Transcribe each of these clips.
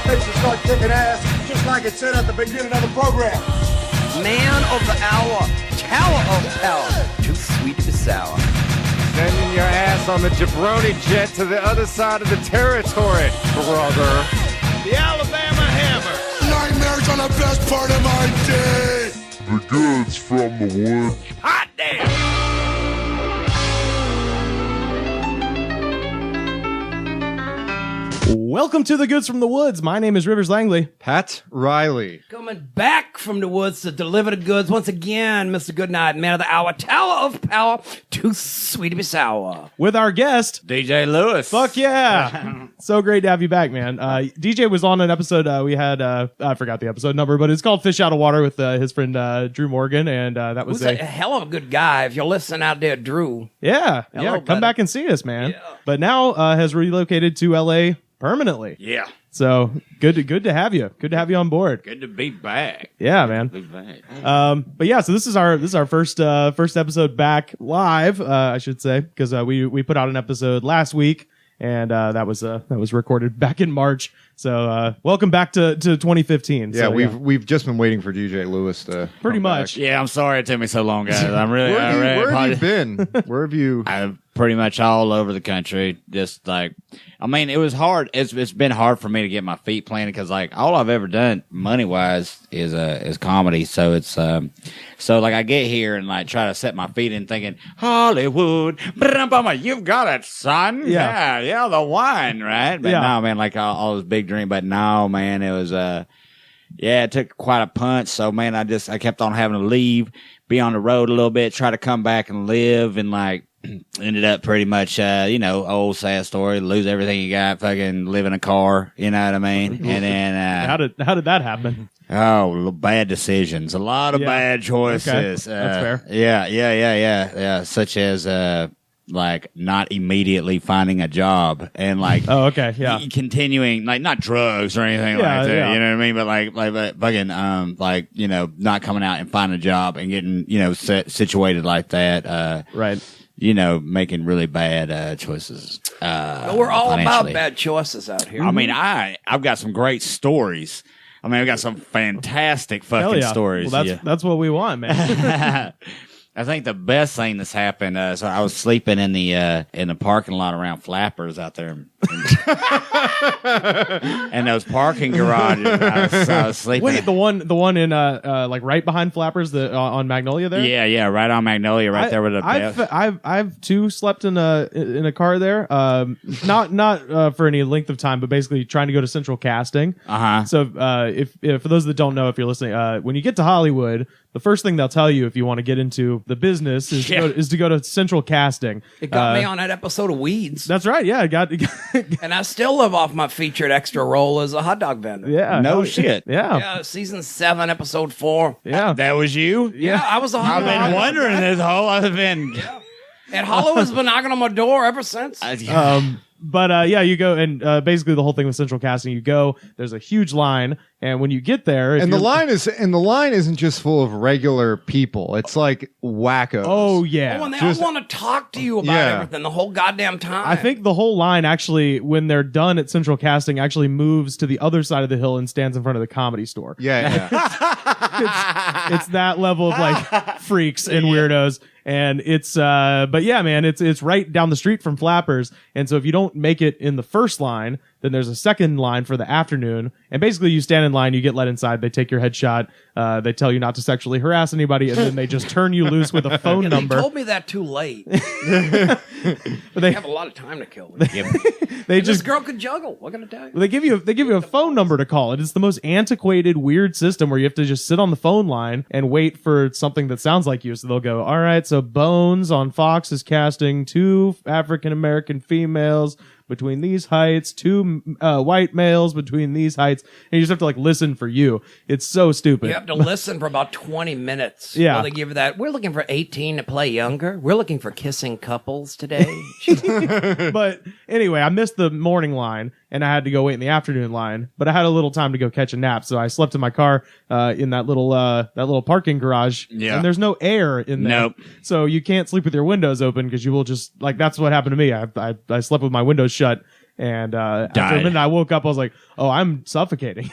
fixing to start kicking ass, just like it said at the beginning of the program. Man of the hour, tower of power, too sweet to be sour. Sending your ass on the jabroni jet to the other side of the territory, brother. The Alabama Hammer. Nightmares on the best part of my day. The goods from the woods. Hot damn. Welcome to the Goods from the Woods. My name is Rivers Langley. Pat Riley. Coming back from the woods to deliver the goods once again, Mr. Goodnight, man of the hour, tower of power, too sweet to be sour. With our guest, DJ Lewis. fuck yeah. So great to have you back, man. DJ was on an episode, we had, I forgot the episode number, but it's called Fish Out of Water with his friend Drew Morgan, and that was Who's a hell of a good guy. If you're listening out there, Drew. Yeah, Hello, come buddy. back and see us, man. Yeah. But now has relocated to LA permanently. Yeah. So good to have you. Good to have you on board. Good to be back. Yeah, man. Be back. But yeah, so this is our first episode back live, I should say, because we put out an episode last week, and that was recorded back in March. So welcome back to 2015. Yeah, So, we've just been waiting for DJ Lewis to pretty come much. back. Yeah, I'm sorry it took me so long, guys. I'm really, Where have you been? Where have you? I'm pretty much all over the country. Just like, I mean, it was hard. It's been hard for me to get my feet planted because like all I've ever done money wise is comedy. So it's so like I get here and like try to set my feet in thinking Hollywood. You've got it, son. Yeah, the wine, right? But no, man, like all this big dream. But no, man, it was it took quite a punch. So man, I kept on having to leave, be on the road a little bit, try to come back and live, and like ended up pretty much old sad story, lose everything you got, fucking live in a car, you know what I mean? And then How did that happen? bad decisions, a lot of bad choices. Okay. That's fair. Yeah, such as like not immediately finding a job and like continuing, like not drugs or anything like that, you know what I mean, but like fucking fucking not coming out and finding a job and getting situated like that, Right. making really bad choices. But we're all about bad choices out here. I mean, I've got some great stories. I mean, I've got some fantastic fucking stories. Well, that's what we want, man. I think the best thing that's happened. So I was sleeping in the parking lot around Flappers out there, and those parking garages. I was sleeping. Wait, the one in like right behind Flappers, on Magnolia there. Yeah, right on Magnolia, right there with the. I've too slept in a car there. Not for any length of time, but basically trying to go to Central Casting. So if for those that don't know, if you're listening, when you get to Hollywood, the first thing they'll tell you if you want to get into the business is to go to Central Casting. It got me on that episode of Weeds. That's right. Yeah, it got and I still live off my featured extra role as a hot dog vendor. yeah. No shit. Yeah. Yeah, season 7, episode 4. Yeah. That was you. Yeah, I was a hot I've dog. been wondering this whole. I've been. And Hollywood's been knocking on my door ever since. But you go and basically the whole thing with Central Casting, you go. There's a huge line, and when you get there, And the line isn't just full of regular people. It's like wackos. Oh yeah. Oh, and they all want to talk to you about everything the whole goddamn time. I think the whole line actually, when they're done at Central Casting, actually moves to the other side of the hill and stands in front of the Comedy Store. Yeah. It's that level of like freaks and weirdos. And it's but yeah, man, it's right down the street from Flappers. And so if you don't make it in the first line, then there's a second line for the afternoon. And basically you stand in line, you get let inside, they take your headshot, they tell you not to sexually harass anybody, and then they just turn you loose with a phone number. They told me that too late. But they have a lot of time to kill. They This girl could juggle. What can I tell you? They give you a phone number to call. It is the most antiquated, weird system where you have to just sit on the phone line and wait for something that sounds like you. So they'll go, all right, so Bones on Fox is casting 2 African-American females between these heights, 2 white males between these heights, and you just have to like listen for you. It's so stupid. You have to listen for about 20 minutes. Yeah. While they give you that. We're looking for 18 to play younger. We're looking for kissing couples today. But anyway, I missed the morning line and I had to go wait in the afternoon line, but I had a little time to go catch a nap, so I slept in my car in that little parking garage. Yeah. And there's no air in there. Nope. So you can't sleep with your windows open because you will just, like, that's what happened to me. I slept with my windows shut And after a minute, I woke up. I was like, "Oh, I'm suffocating."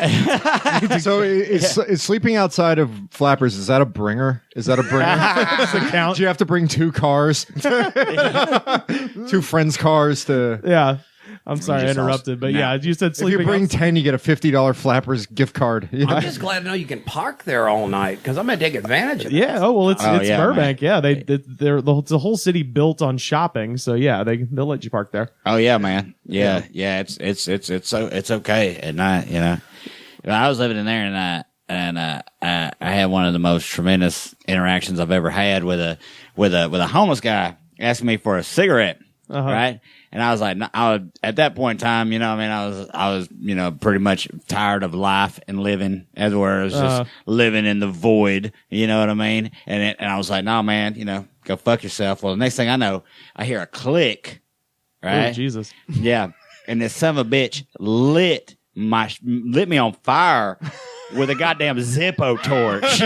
So is sleeping outside of Flappers, is that a bringer? Is that a bringer? Does it count? Do you have to bring 2 cars? 2 friends' cars to... Yeah. I'm sorry, I interrupted, but yeah, you said If sleeping. you bring 10, you get a $50 Flappers gift card. I'm just glad to know you can park there all night because I'm gonna take advantage of it. Yeah. Oh well, it's yeah, Burbank. Man. Yeah, they're the whole city built on shopping. So yeah, they'll let you park there. Oh yeah, man. Yeah. It's okay at night. You know, I was living in there, and I had one of the most tremendous interactions I've ever had with a homeless guy asking me for a cigarette. Right. And I was like, at that point in time, you know, I was, you know, pretty much tired of life and living everywhere. I was just living in the void, you know what I mean? And I was like, no, man, you know, go fuck yourself. Well, the next thing I know, I hear a click, right? Oh, Jesus. Yeah. And this son of a bitch lit me on fire with a goddamn Zippo torch.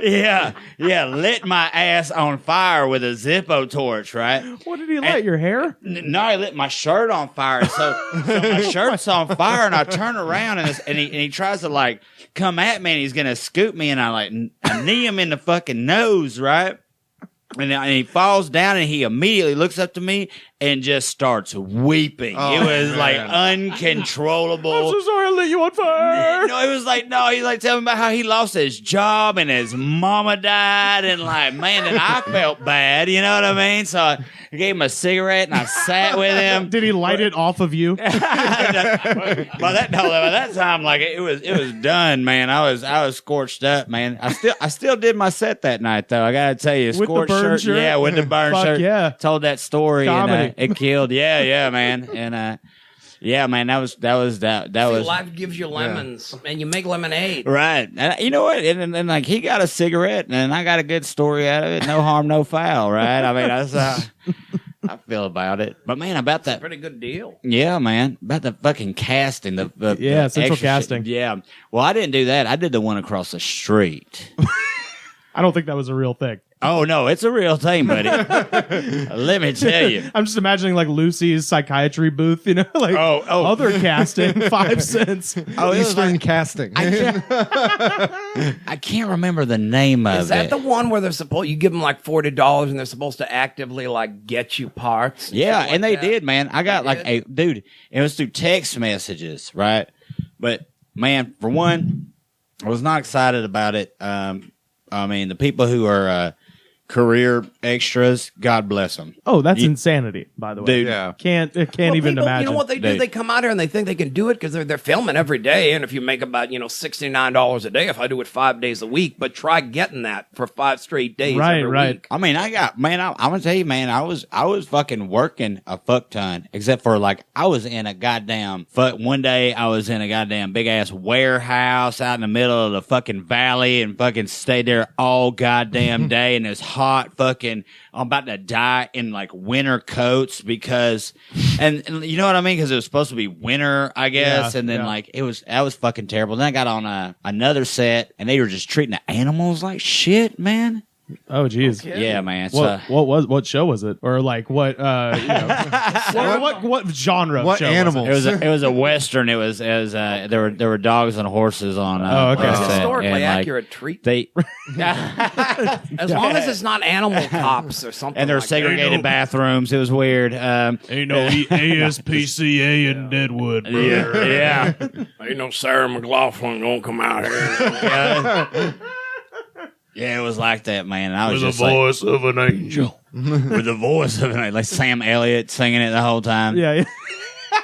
Yeah. Lit my ass on fire with a Zippo torch, right? What did he light? Your hair? No, he lit my shirt on fire. So my shirt's on fire, and I turn around, and he tries to like come at me, and he's gonna scoop me, and I knee him in the fucking nose, right? And he falls down, and he immediately looks up to me and just starts weeping. It was like uncontrollable. I'm so sorry I lit you on fire. No, he's like telling me about how he lost his job and his mama died, and like, man, and I felt bad. You know what I mean? So I gave him a cigarette and I sat with him. Did he light it off of you? by that time, like it was done, man. I was scorched up, man. I still did my set that night though. I gotta tell you, With the scorched burn shirt? yeah, with the burn Fuck shirt. yeah. Told that story Comedy. and it killed. Yeah, man. And yeah, man, that was Life gives you lemons, and you make lemonade. right. And you know what? And like he got a cigarette, and I got a good story out of it. No harm, no foul. Right? I mean, that's how I feel about it. But man, about that. Pretty good deal. Yeah, man. About the fucking casting. The central extra casting. shit. Yeah. Well, I didn't do that. I did the one across the street. I don't think that was a real thing. Oh, no, it's a real thing, buddy. Let me tell you. I'm just imagining like Lucy's psychiatry booth, you know, like other casting, 5 cents. Oh, Eastern casting. I can't remember the name of it. Is that the one where you give them like $40 and they're supposed to actively like get you parts? Yeah, Something and like they that? did, man. I got dude, it was through text messages, right? But man, for one, I was not excited about it. I mean, the people who are career extras, God bless them. Oh, that's insanity, by the way. Dude. Yeah. Can't Well, even people, imagine. You know what they do? Dude. They come out here and they think they can do it because they're filming every day. And if you make about $69 a day, if I do it 5 days a week, but try getting that for 5 straight days. Right, every right. week. I mean, I'm gonna tell you, man, I was fucking working a fuck ton, except for like I was in a goddamn one day I was in a goddamn big ass warehouse out in the middle of the fucking valley and fucking stayed there all goddamn day, and it's hot fucking. I'm about to die in like winter coats because, and you know what I mean? Because it was supposed to be winter, I guess. Yeah, and then yeah. like that was fucking terrible. Then I got on another set and they were just treating the animals like shit, man. Oh, geez. Yeah, man. What show was it? Or like what? What genre? What show was it? animal? It was a western. It was there were dogs and horses on. Oh, okay. on It's set, historically and, like, accurate treatment. They As long as it's not animal cops or something. and there were like segregated bathrooms. It was weird. Ain't no ASPCA in Deadwood, bro. Yeah. Ain't no Sarah McLaughlin gonna come out here Yeah, it was like that, man. And I was with the just like, voice of an angel. with the voice of it, like Sam Elliott singing it the whole time. Yeah.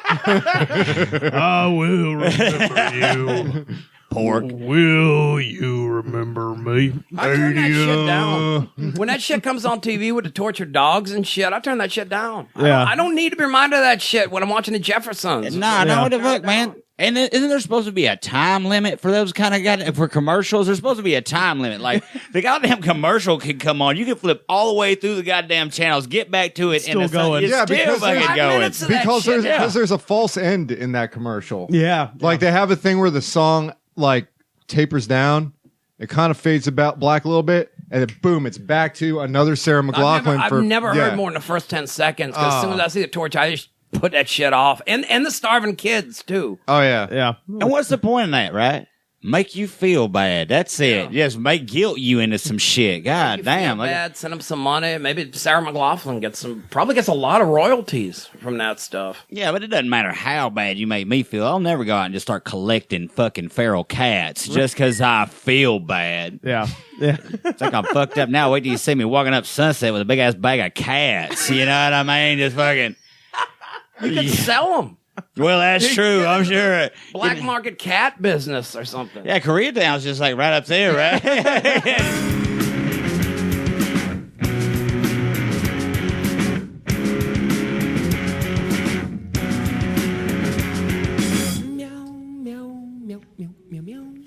I will remember you. Pork. Will you remember me? I turn that shit down. When that shit comes on TV with the tortured dogs and shit, I turn that shit down. Yeah. I don't need to be reminded of that shit when I'm watching the Jeffersons. Nah, no, what the fuck, man? And isn't there supposed to be a time limit for those kind of for commercials? There's supposed to be a time limit. Like the goddamn commercial can come on, you can flip all the way through the goddamn channels, get back to it, Still and going. it's Yeah, still because fucking there's 5 going. minutes of that Because shit. there's a false end in that commercial. Yeah. Like they have a thing where the song like tapers down, it kind of fades about black a little bit, and then boom, it's back to another Sarah McLaughlin. I've never heard more than the first 10 seconds because as soon as I see the torch, I just put that shit off. And the starving kids, too. Oh yeah. Yeah. And what's the point in that, right? Make you feel bad. That's it. Just make guilt you into some shit. God You damn. feel bad, send them some money. Maybe Sarah McLachlan probably gets a lot of royalties from that stuff. Yeah, but it doesn't matter how bad you make me feel. I'll never go out and just start collecting fucking feral cats just because I feel bad. Yeah. Yeah. It's like I'm fucked up now. Wait till you see me walking up Sunset with a big ass bag of cats. You know what I mean? Just fucking. You could sell them. Well, that's true. I'm sure. Black market cat business or something. Yeah, Koreatown's just like right up there, right?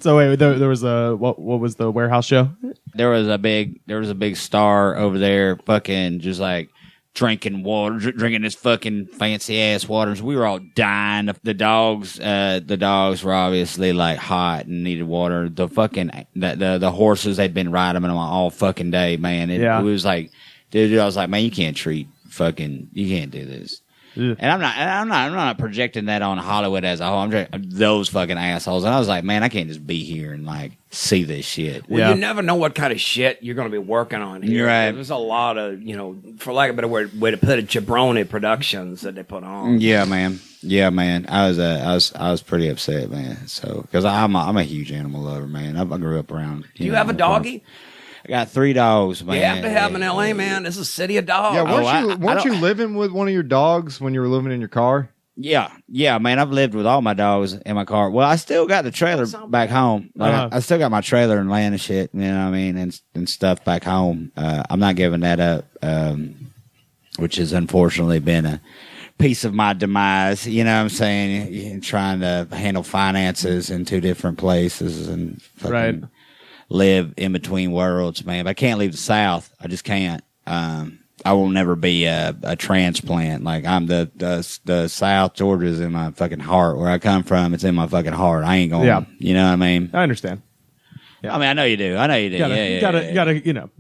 So wait, there was a what was the warehouse show? There was a big star over there, fucking just like drinking water, drinking this fucking fancy ass waters. We were all dying. The dogs were obviously like hot and needed water. The fucking the horses, they'd been riding them all fucking day, man. It was like, dude, I was like, man, you can't do this. Yeah. And I'm not projecting that on Hollywood as a whole. I'm just those fucking assholes. And I was like, man, I can't just be here and like see this shit. Well, you never know what kind of shit you're going to be working on here. You're right. There's a lot of, for lack of a better way to put it, jabroni productions that they put on. Yeah, man. Yeah, man. I was pretty upset, man. So because I'm a huge animal lover, man. I grew up around. Do you have a doggy? I got 3 dogs, man. You have to have in L.A., man. This is a city of dogs. Yeah, weren't you living with one of your dogs when you were living in your car? Yeah, man. I've lived with all my dogs in my car. Well, I still got the trailer back home. Like, I still got my trailer and land and shit, you know what I mean, and stuff back home. I'm not giving that up, which has unfortunately been a piece of my demise. You know what I'm saying? Trying to handle finances in 2 different places and fucking live in between worlds, man. But I can't leave the South. I just can't. I will never be a transplant. Like I'm the South Georgia's in my fucking heart. Where I come from, it's in my fucking heart. I ain't going. Yeah. You know what I mean? I understand. Yeah. I mean, I know you do. You gotta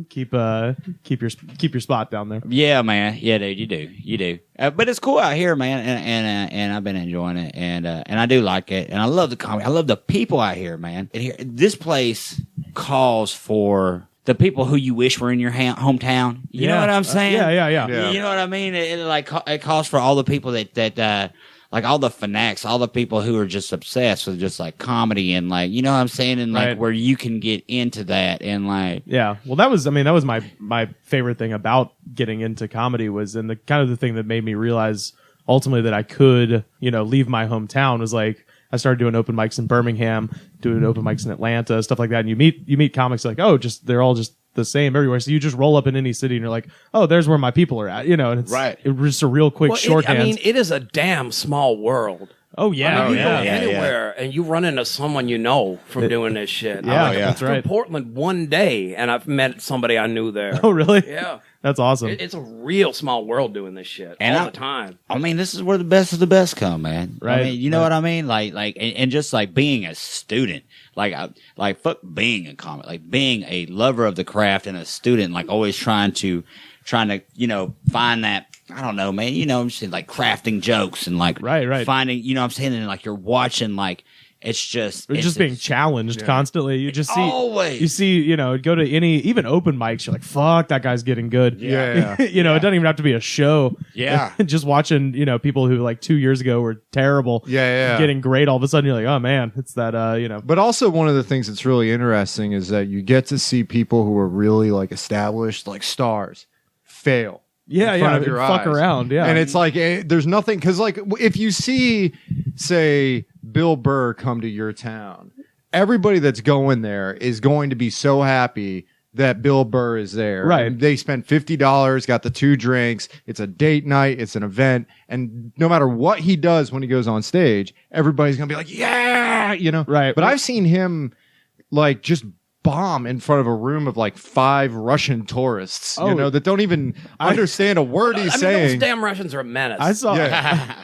keep your spot down there. Yeah, man. Yeah, dude. You do. But it's cool out here, man, and I've been enjoying it, and I do like it, and I love the comedy. I love the people out here, man. And here, this place calls for the people who you wish were in your hometown. You know what I'm saying? Yeah. You know what I mean? It calls for all the people that like all the fanatics, all the people who are just obsessed with just like comedy and like, you know what I'm saying? And like where you can get into that and like. Yeah. Well, that was my favorite thing about getting into comedy was, and the kind of the thing that made me realize ultimately that I could, leave my hometown was like, I started doing open mics in Birmingham, doing open mics in Atlanta, stuff like that. And you meet comics like, oh, they're all just the same everywhere. So you just roll up in any city and you're like, oh, there's where my people are at, and it's it was just a real quick shorthand. It is a damn small world. Oh yeah, you go anywhere and you run into someone from doing this shit. That's right. In Portland one day, and I've met somebody I knew there. Oh really? Yeah. That's awesome. It's a real small world doing this shit all the time. I mean, this is where the best of the best come, man. Right. I mean, you know what I mean? And just like being a student, like fuck being a comic, like being a lover of the craft and a student, like always trying to, find that, I don't know, man, I'm just like crafting jokes and like finding, I'm saying, and like you're watching, like, it's just being challenged constantly. You just see always. You see, go to any even open mics. You're like, fuck, that guy's getting good. Yeah. It doesn't even have to be a show. Yeah. Just watching, people who like 2 years ago were terrible. Yeah. Getting great all of a sudden. You're like, oh man, it's that. But also one of the things that's really interesting is that you get to see people who are really like established, like stars, fail. In front of your fuck eyes. Around. Yeah. And it's like there's nothing because like if you see, say, Bill Burr come to your town, everybody that's going there is going to be so happy that Bill Burr is there. Right. And they spent $50, got the 2 drinks. It's a date night. It's an event. And no matter what he does when he goes on stage, everybody's going to be like, yeah, Right. But I've seen him like just bomb in front of a room of like 5 Russian tourists, Oh. you know, that don't even understand a word he's Those saying. damn Russians are a menace. I saw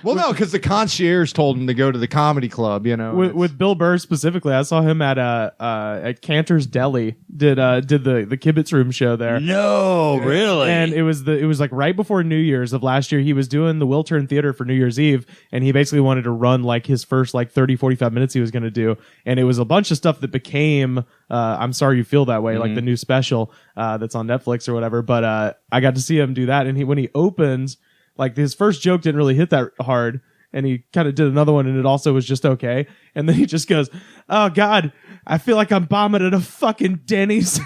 Well, no, because the concierge told him to go to the comedy club, you know. with Bill Burr specifically. I saw him at Cantor's Deli. Did the Kibitz Room show there. No, really. And it was like right before New Year's of last year. He was doing the Wiltern Theater for New Year's Eve, and he basically wanted to run like his first like 30-45 minutes he was going to do, and it was a bunch of stuff that became I'm Sorry You Feel That Way, like the new special that's on Netflix or whatever. But I got to see him do that, and when he opened, like his first joke didn't really hit that hard, and he kind of did another one, and it also was just okay. And then he just goes, "Oh God, I feel like I'm bombing at a fucking Denny's."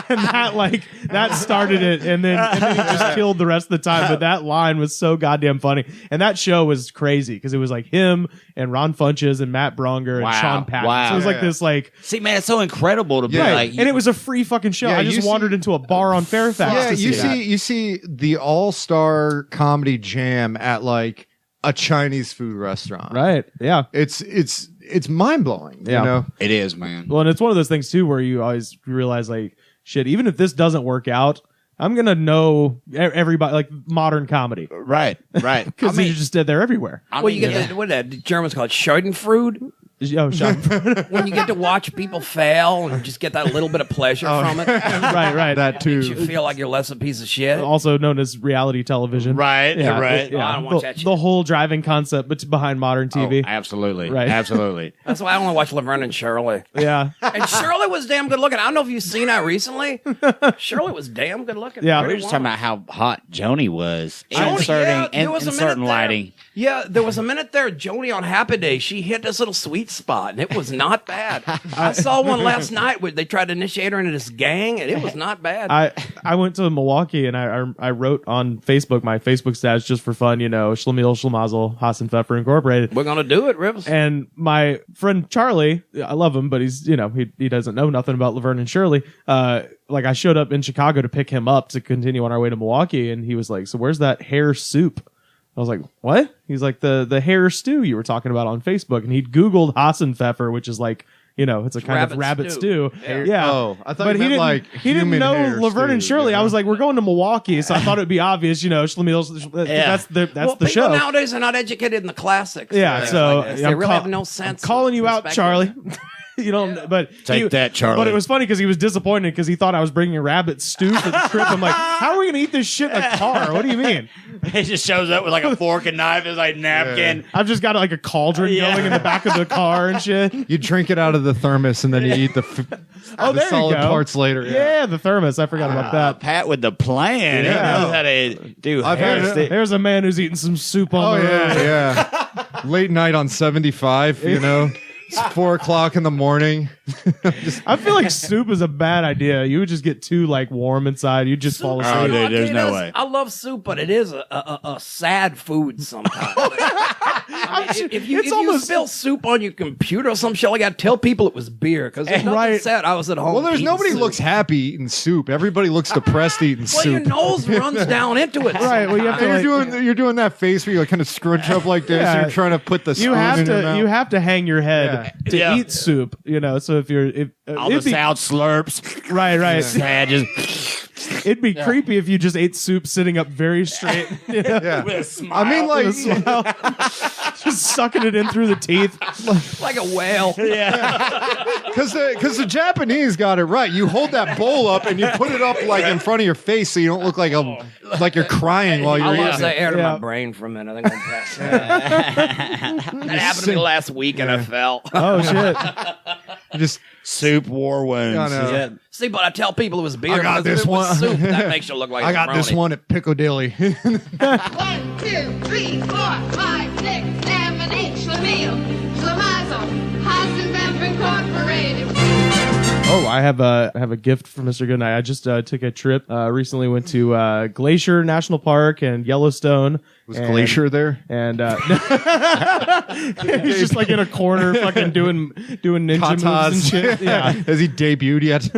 And that started it, and then he just killed the rest of the time. But that line was so goddamn funny, and that show was crazy because it was like him and Ron Funches and Matt Bronger and Wow. Sean Patton. Wow. So it was like this like. See, man, it's so incredible to be Yeah. like, And it was a free fucking show. Yeah, I just you wandered into a bar on Fairfax. Yeah, to see that. you see the all-star comedy jam at like a Chinese food restaurant. Right? Yeah. It's mind-blowing, Yeah. you know. it is, man. Well, and it's one of those things too where you always realize like, shit, even if this doesn't work out, I'm gonna know everybody, like modern comedy, Right. because you just did there everywhere. well, you get what the Germans call it, Schadenfreude. Oh, Sean. When you get to watch people fail and just get that little bit of pleasure from it, right. That makes you too. feel like you're less a piece of shit. Also known as reality television. Right, Yeah, right. Yeah. I don't watch that shit. The whole driving concept, but behind modern TV. Oh, absolutely. Right. Absolutely. That's why I only watch Laverne and Shirley. Yeah. And Shirley was damn good looking. I don't know if you've seen that recently. Shirley was damn good looking. Yeah. We were just talking about how hot Joni was. Joni, yeah, there was a inserting minute there. lighting. Yeah, there was a minute there, Joni on Happy Day, she hit this little sweet spot, and it was not bad. I saw one last night where they tried to initiate her into this gang, and it was not bad. I went to Milwaukee and I wrote on Facebook, my Facebook stats just for fun, you know, Schlemiel, Schlemazel, Haas and Pfeffer Incorporated. We're gonna do it, Rivers. And my friend Charlie, I love him, but he's, you know, he doesn't know nothing about Laverne and Shirley. Like I showed up in Chicago to pick him up to continue on our way to Milwaukee, and he was like, "So where's that hare soup?" I was like, "What?" He's like, the hare stew you were talking about on Facebook, and he'd Googled Hassenpfeffer, which is like, you know, it's a kind of rabbit stew. Yeah. Oh, I thought But you he meant didn't, like he didn't human know hair Laverne and stew, Shirley. you I know? was like, we're going to Milwaukee, so I thought it'd be obvious, you know, Schlemiel, that's the people show. nowadays are not educated in the classics. Yeah, and things so like this. They I'm really call- have no sense. I'm calling of you out, perspective. Charlie. You don't, but Take that, Charlie. But it was funny because he was disappointed because he thought I was bringing a rabbit stew for the trip. I'm like, how are we gonna eat this shit in a car? What do you mean? He just shows up with like a fork and knife. It's like napkin. I've just got like a cauldron going in the back of the car and shit. You drink it out of the thermos and then you eat the Oh, the there you solid go. parts later. Yeah, the thermos. I forgot about that. Pat with the plan. Yeah. He knows how to do I've hair had it. stick. There's a man who's eating some soup on Oh the road. yeah. Late night on 75, you know. It's 4:00 in the morning. I feel like soup is a bad idea. You would just get too like warm inside. You'd just fall asleep. Oh, dude, I'll there's tell you no this, way. I love soup, but it is a sad food sometimes. I mean, if you spill soup on your computer or some shit like that, tell people it was beer because there's nothing Right. sad. I was at home. Well, there's eating nobody soup. looks happy eating soup. Everybody looks depressed eating Well, your soup. nose runs down into it. Right, well, you have sometimes. to, You're doing that face where you like kind of scrunch up like this. Yeah. And you're trying to put the spoon you have in your to mouth. you have to hang your head to Yeah. eat soup. You know, so if you're All the it'd be, sound slurps. right. Sad, just It'd be creepy if you just ate soup sitting up very straight. You know? Yeah. with a smile. I mean, like, With a smile. Just sucking it in through the teeth. like a whale. because the Japanese got it right. You hold that bowl up and you put it up like in front of your face so you don't look like like you're crying while you're I eating. lost that air to Yeah. my brain for a minute. I think I'm passed out. That happened to me last week, and I fell. Oh shit! Just soup war wounds. I know. Is that- See, but I tell people it was beer. I got because if this it was one. soup, that makes you look like I got a this brony. one at Piccadilly. 1, 2, 3, 4, 5, 6, 7, 8. Schlemiel, Schlemazel, Hassenpfeffer Incorporated. Oh, I have a gift from Mr. Goodnight. I just took a trip. Recently went to Glacier National Park and Yellowstone. Was Glacier there? And he's just like in a corner, fucking doing ninja moves and Katas. shit. Yeah. Has he debuted yet?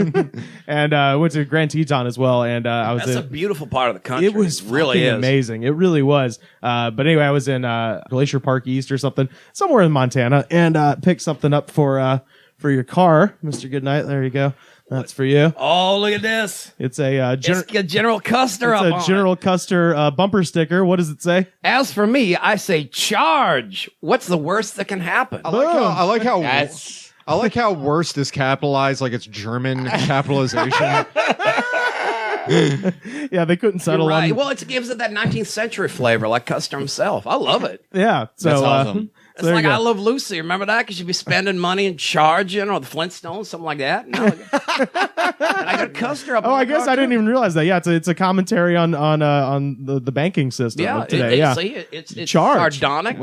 And went to Grand Teton as well. And I was That's a in. beautiful part of the country. It was really fucking is. amazing. It really was. But anyway, I was in Glacier Park East or something, somewhere in Montana, and picked something up for for your car, Mr. Goodnight. There you go. That's for you. Oh, look at this. It's a It's a General Custer up it's on a General Custer bumper sticker. What does it say? As for me, I say charge. What's the worst that can happen? I like how worst is capitalized, like it's German capitalization. Yeah, they couldn't settle Right. on. Well, it gives it that 19th century flavor, like Custer himself. I love it. Yeah, so That's awesome. It's there you like go. I Love Lucy. Remember that? Because you'd be spending money and charging, or the Flintstones, something like that. No, and I got Custer up. Oh, on I my guess car, I didn't too. even realize that. Yeah, it's a commentary on the banking system Yeah, of today. Yeah, see, it's Charge. sardonic.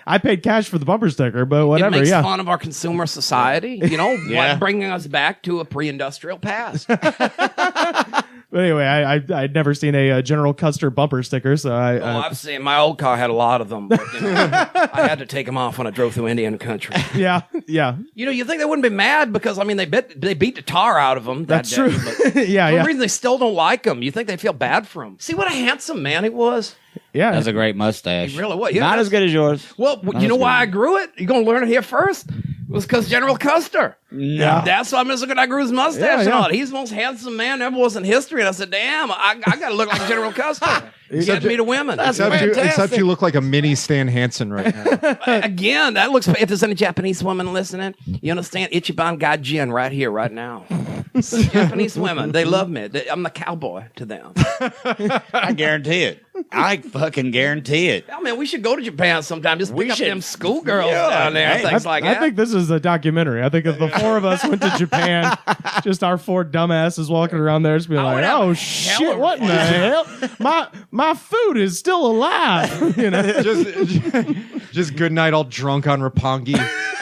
I paid cash for the bumper sticker, but whatever. It makes Yeah, fun of our consumer society, like bringing us back to a pre-industrial past. but anyway, I'd never seen a General Custer bumper sticker, so I've seen my old car had a lot of them. But, I had to take them off when I drove through Indian country. yeah. You think they wouldn't be mad because they beat the tar out of them. That's day, true. but Yeah, for yeah. some reason they still don't like him. You think they feel bad for him? See what a handsome man he was. Yeah, That's a great mustache. He really was. Yeah, Not that's- as good as yours. Well, you know why I grew it? You're gonna learn it here first. It was because General Custer. No. That's why Mr. Goodnight grew his mustache Yeah, and yeah. all. He's the most handsome man there ever was in history. And I said, damn, I got to look like General Custer. Get me to women. Except you look like a mini Stan Hansen right now. Again, that looks. If there's any Japanese women listening, you understand? Ichiban Gaijin right here, right now. Japanese women, they love me. I'm the cowboy to them. I guarantee it. I fucking guarantee it. Oh man, we should go to Japan sometime. Just We pick up should. them schoolgirls Yeah, down there, and hey, things like I that. think this is a documentary. I think if the four of us went to Japan, just our four dumbasses walking around there, just be like, would have "Oh a shit, hell of what in the hell? My food is still alive." Just good night, all drunk on Roppongi,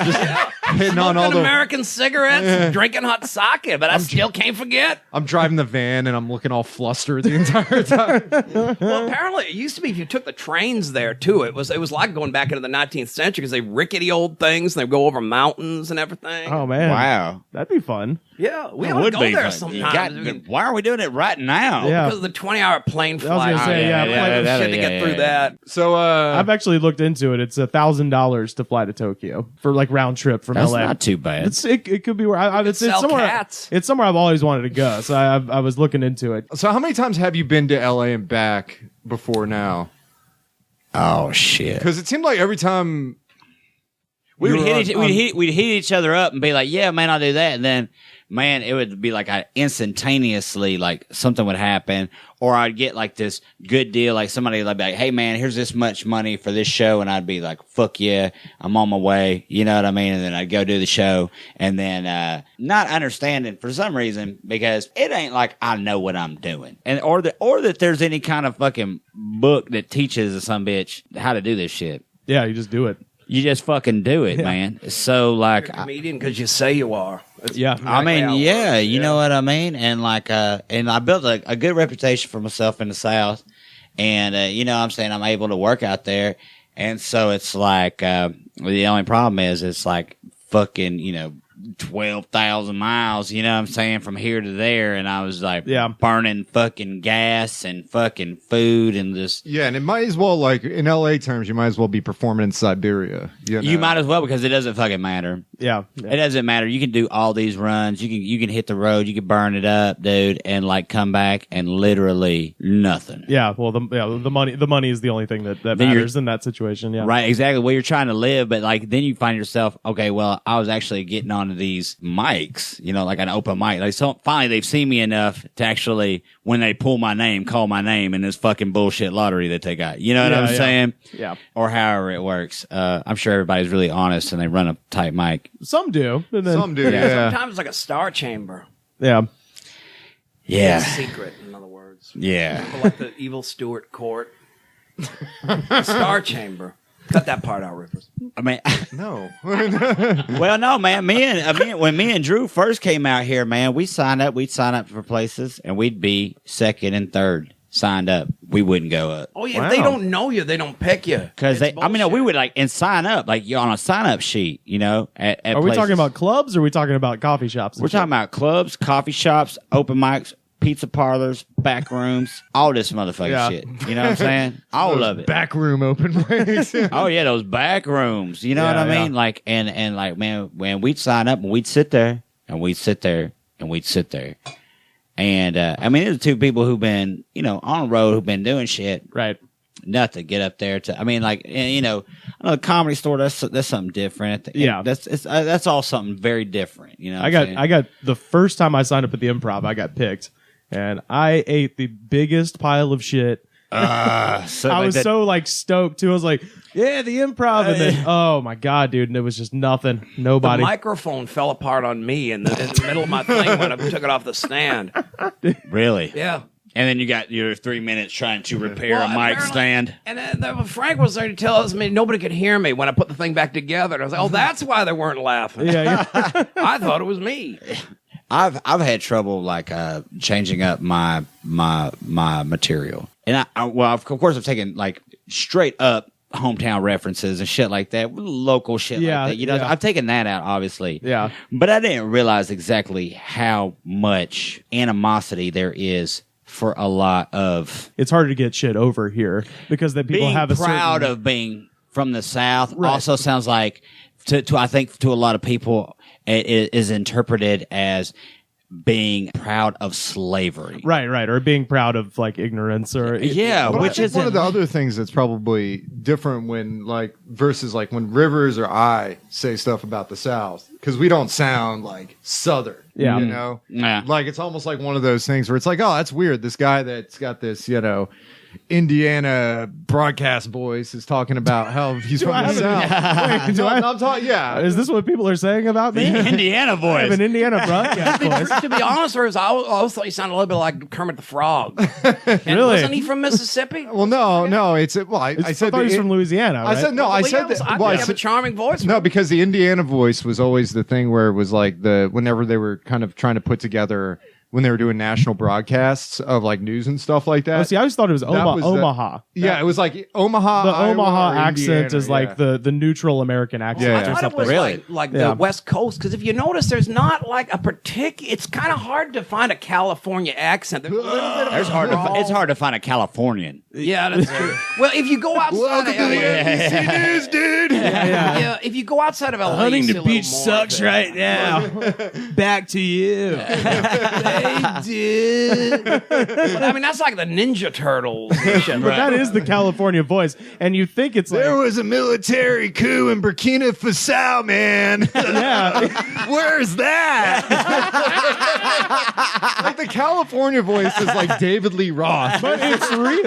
just hitting on all Smoking the. American cigarettes, drinking hot sake, but I still can't forget. I'm driving the van and I'm looking all flustered the entire time. Well, apparently it used to be if you took the trains there too. It was like going back into the 19th century because they rickety old things and they go over mountains and everything. Oh man, Wow. that'd be fun. Yeah, we It ought to would go be there fun. sometimes. We can- Why are we doing it right now? Yeah. Because of the 20-hour plane I was flight. gonna say, yeah, Shit to get through that. So, I've actually looked into it. It's $1,000 to fly to Tokyo for like round trip from That's LA. not too bad. It could be where it's sell somewhere. cats. It's somewhere I've always wanted to go. So I was looking into it. how many times have you been to LA and back before now? Oh shit. Because it seemed like every time We'd you were hit, on- we'd hit each other up and be like, "Yeah, man, I'll do that." And then, man, it would be like instantaneously, like something would happen, or I'd get like this good deal, like somebody would be like, "Hey, man, here's this much money for this show," and I'd be like, "Fuck yeah, I'm on my way." You know what I mean? And then I'd go do the show, and then not understanding for some reason because it ain't like I know what I'm doing, and or that there's any kind of fucking book that teaches some bitch how to do this shit. Yeah, you just do it. You just fucking do it, man. So like, You're a comedian because you say you are. That's Yeah. I mean, how it yeah, works, you know what I mean? And like, and I built a good reputation for myself in the South. And, you know what I'm saying? I'm able to work out there. And so it's like, the only problem is it's like fucking, 12,000 miles, you know what I'm saying, from here to there. And I was like, Yeah. burning fucking gas and fucking food and just. Yeah, and it might as well, like in LA terms, you might as well be performing in Siberia. You might as well because it doesn't fucking matter. Yeah. It doesn't matter. You can do all these runs. You can hit the road. You can burn it up, dude, and like come back and literally nothing. Yeah, well, the money is the only thing that Then you're- matters in that situation. Yeah, Right, exactly. Well, you're trying to live, but like then you find yourself, okay, well, I was actually getting onto these mics, like an open mic. Like, so finally they've seen me enough to actually, when they pull my name, call my name in this fucking bullshit lottery that they got. You know what Yeah, I'm yeah. saying? Yeah. Or however it works. I'm sure everybody's really honest and they run a tight mic. Some do, and then, Some do, yeah. Sometimes it's like a star chamber. Yeah, Yeah. Secret, in other words. Yeah. Like the evil Stuart court. The star chamber. Cut that part out, Rippers. I mean, No. well, no, man. When me and Drew first came out here, man, we'd sign up for places, and we'd be second and third signed up. We wouldn't go up Oh, yeah, Wow. if they don't know you, they don't pick you. because It's we bullshit. would like and sign up like you're on a sign up sheet, at are we places. talking about clubs or are we talking about coffee shops? and We're shit? talking about clubs, coffee shops, open mics, pizza parlors, back rooms, all this motherfucking shit. You know what I'm saying? All of it. Back room open mics. Oh yeah, those back rooms. You know what I mean? Like and like, man, when we'd sign up and we'd sit there and we'd sit there and we'd sit there. And I mean, there's two people who've been, on the road who've been doing shit. Right. Nothing. Get up there to. I mean, like, and, I know the Comedy Store. That's something different. Yeah. That's all something very different. You know. I got the first time I signed up at the Improv, I got picked, and I ate the biggest pile of shit. I was so like stoked too. I was like, yeah, the Improv, and then oh my god, dude, and it was just nothing. Nobody. The microphone fell apart on me in the middle of my thing when I took it off the stand. Really? Yeah. And then you got your 3 minutes trying to repair a mic stand. And then Frank was there to tell us, nobody could hear me when I put the thing back together. And I was like, oh, that's why they weren't laughing. Yeah. I thought it was me. I've had trouble like changing up my material, and of course I've taken like straight up hometown references and shit like that, local shit like that. I've taken that out, obviously. Yeah. But I didn't realize exactly how much animosity there is for a lot of. It's harder to get shit over here because that people being have a proud certain... of being from the South. Right. Also sounds like I think to a lot of people it is interpreted as being proud of slavery. Right, or being proud of like ignorance or But which is one of the other things that's probably different when versus when Rivers or I say stuff about the South, because we don't sound like Southern. Yeah. Yeah. Like it's almost like one of those things where it's like, oh, that's weird. This guy that's got this, Indiana broadcast voice is talking about how he's from the South. I'm talking. Yeah. Is this what people are saying about me? Indiana I voice. have an Indiana broadcast voice. To be honest, I always thought you sounded a little bit like Kermit the Frog. And Really? wasn't he from Mississippi? Well, no. I said thought he was from Louisiana. Right? I said no. I said that. I Well, I have a said, charming voice. no, because the Indiana voice was always the thing where it was like whenever they were kind of trying to put together when they were doing national broadcasts of like news and stuff like that. Oh, see, I always thought it was Omaha. Yeah, it was like Omaha. The Iowa, Omaha or accent Indiana, is like the neutral American accent. I or thought it something. was Really? like Yeah. the West Coast, because if you notice, there's not like a it's kind of hard to find a California accent. There's a little bit of It's hard to find a Californian. Yeah, that's true. Well, if you go outside of LA, news, dude. yeah, if you go outside of LA, Huntington Beach sucks right now. Back to you. They did. But, I mean, that's like the Ninja Turtles. And shit. But that is the California voice, and you think it's like There was a military coup in Burkina Faso, man. yeah, Where's that? Like the California voice is like David Lee Roth, but it's real.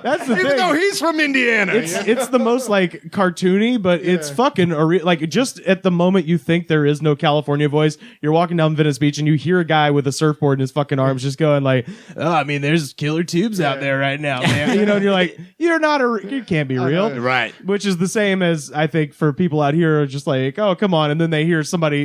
That's the even thing. though he's from Indiana. It's the most like cartoony, but it's fucking like just at the moment you think there is no California voice, you're walking down Venice Beach and you hear a guy with a surfboard in his fucking arms just going like, "Oh, I mean, there's killer tubes out there right now, man." And you're like, you can't be real, Right. Which is the same as I think for people out here are just like, "Oh, come on," and then they hear somebody,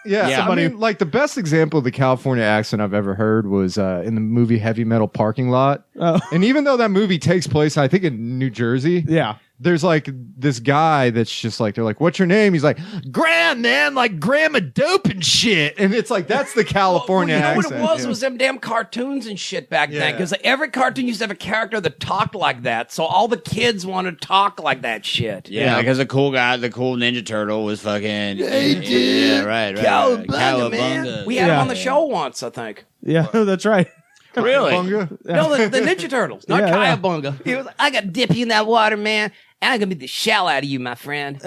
Yeah, somebody. I mean, like the best example of the California accent I've ever heard was in the movie Heavy Metal Parking Lot. Oh. And even though that movie takes place, I think, in New Jersey, Yeah. there's like this guy that's just like, they're like, "What's your name?" He's like, "Graham, man, like Grandma Dope and shit." And it's like, that's the California Well, accent. what it was them damn cartoons and shit back then. Yeah. Because every cartoon used to have a character that talked like that. So all the kids wanted to talk like that shit. Yeah, because the cool Ninja Turtle was fucking. Hey, dude. Yeah, right. Cowabunga, man. We had him on the show once, I think. Yeah, that's right. Really? Bunga? No, the Ninja Turtles, not Yeah, Cowabunga. He was, I got to dip you in that water, man. And I'm gonna beat the shell out of you, my friend.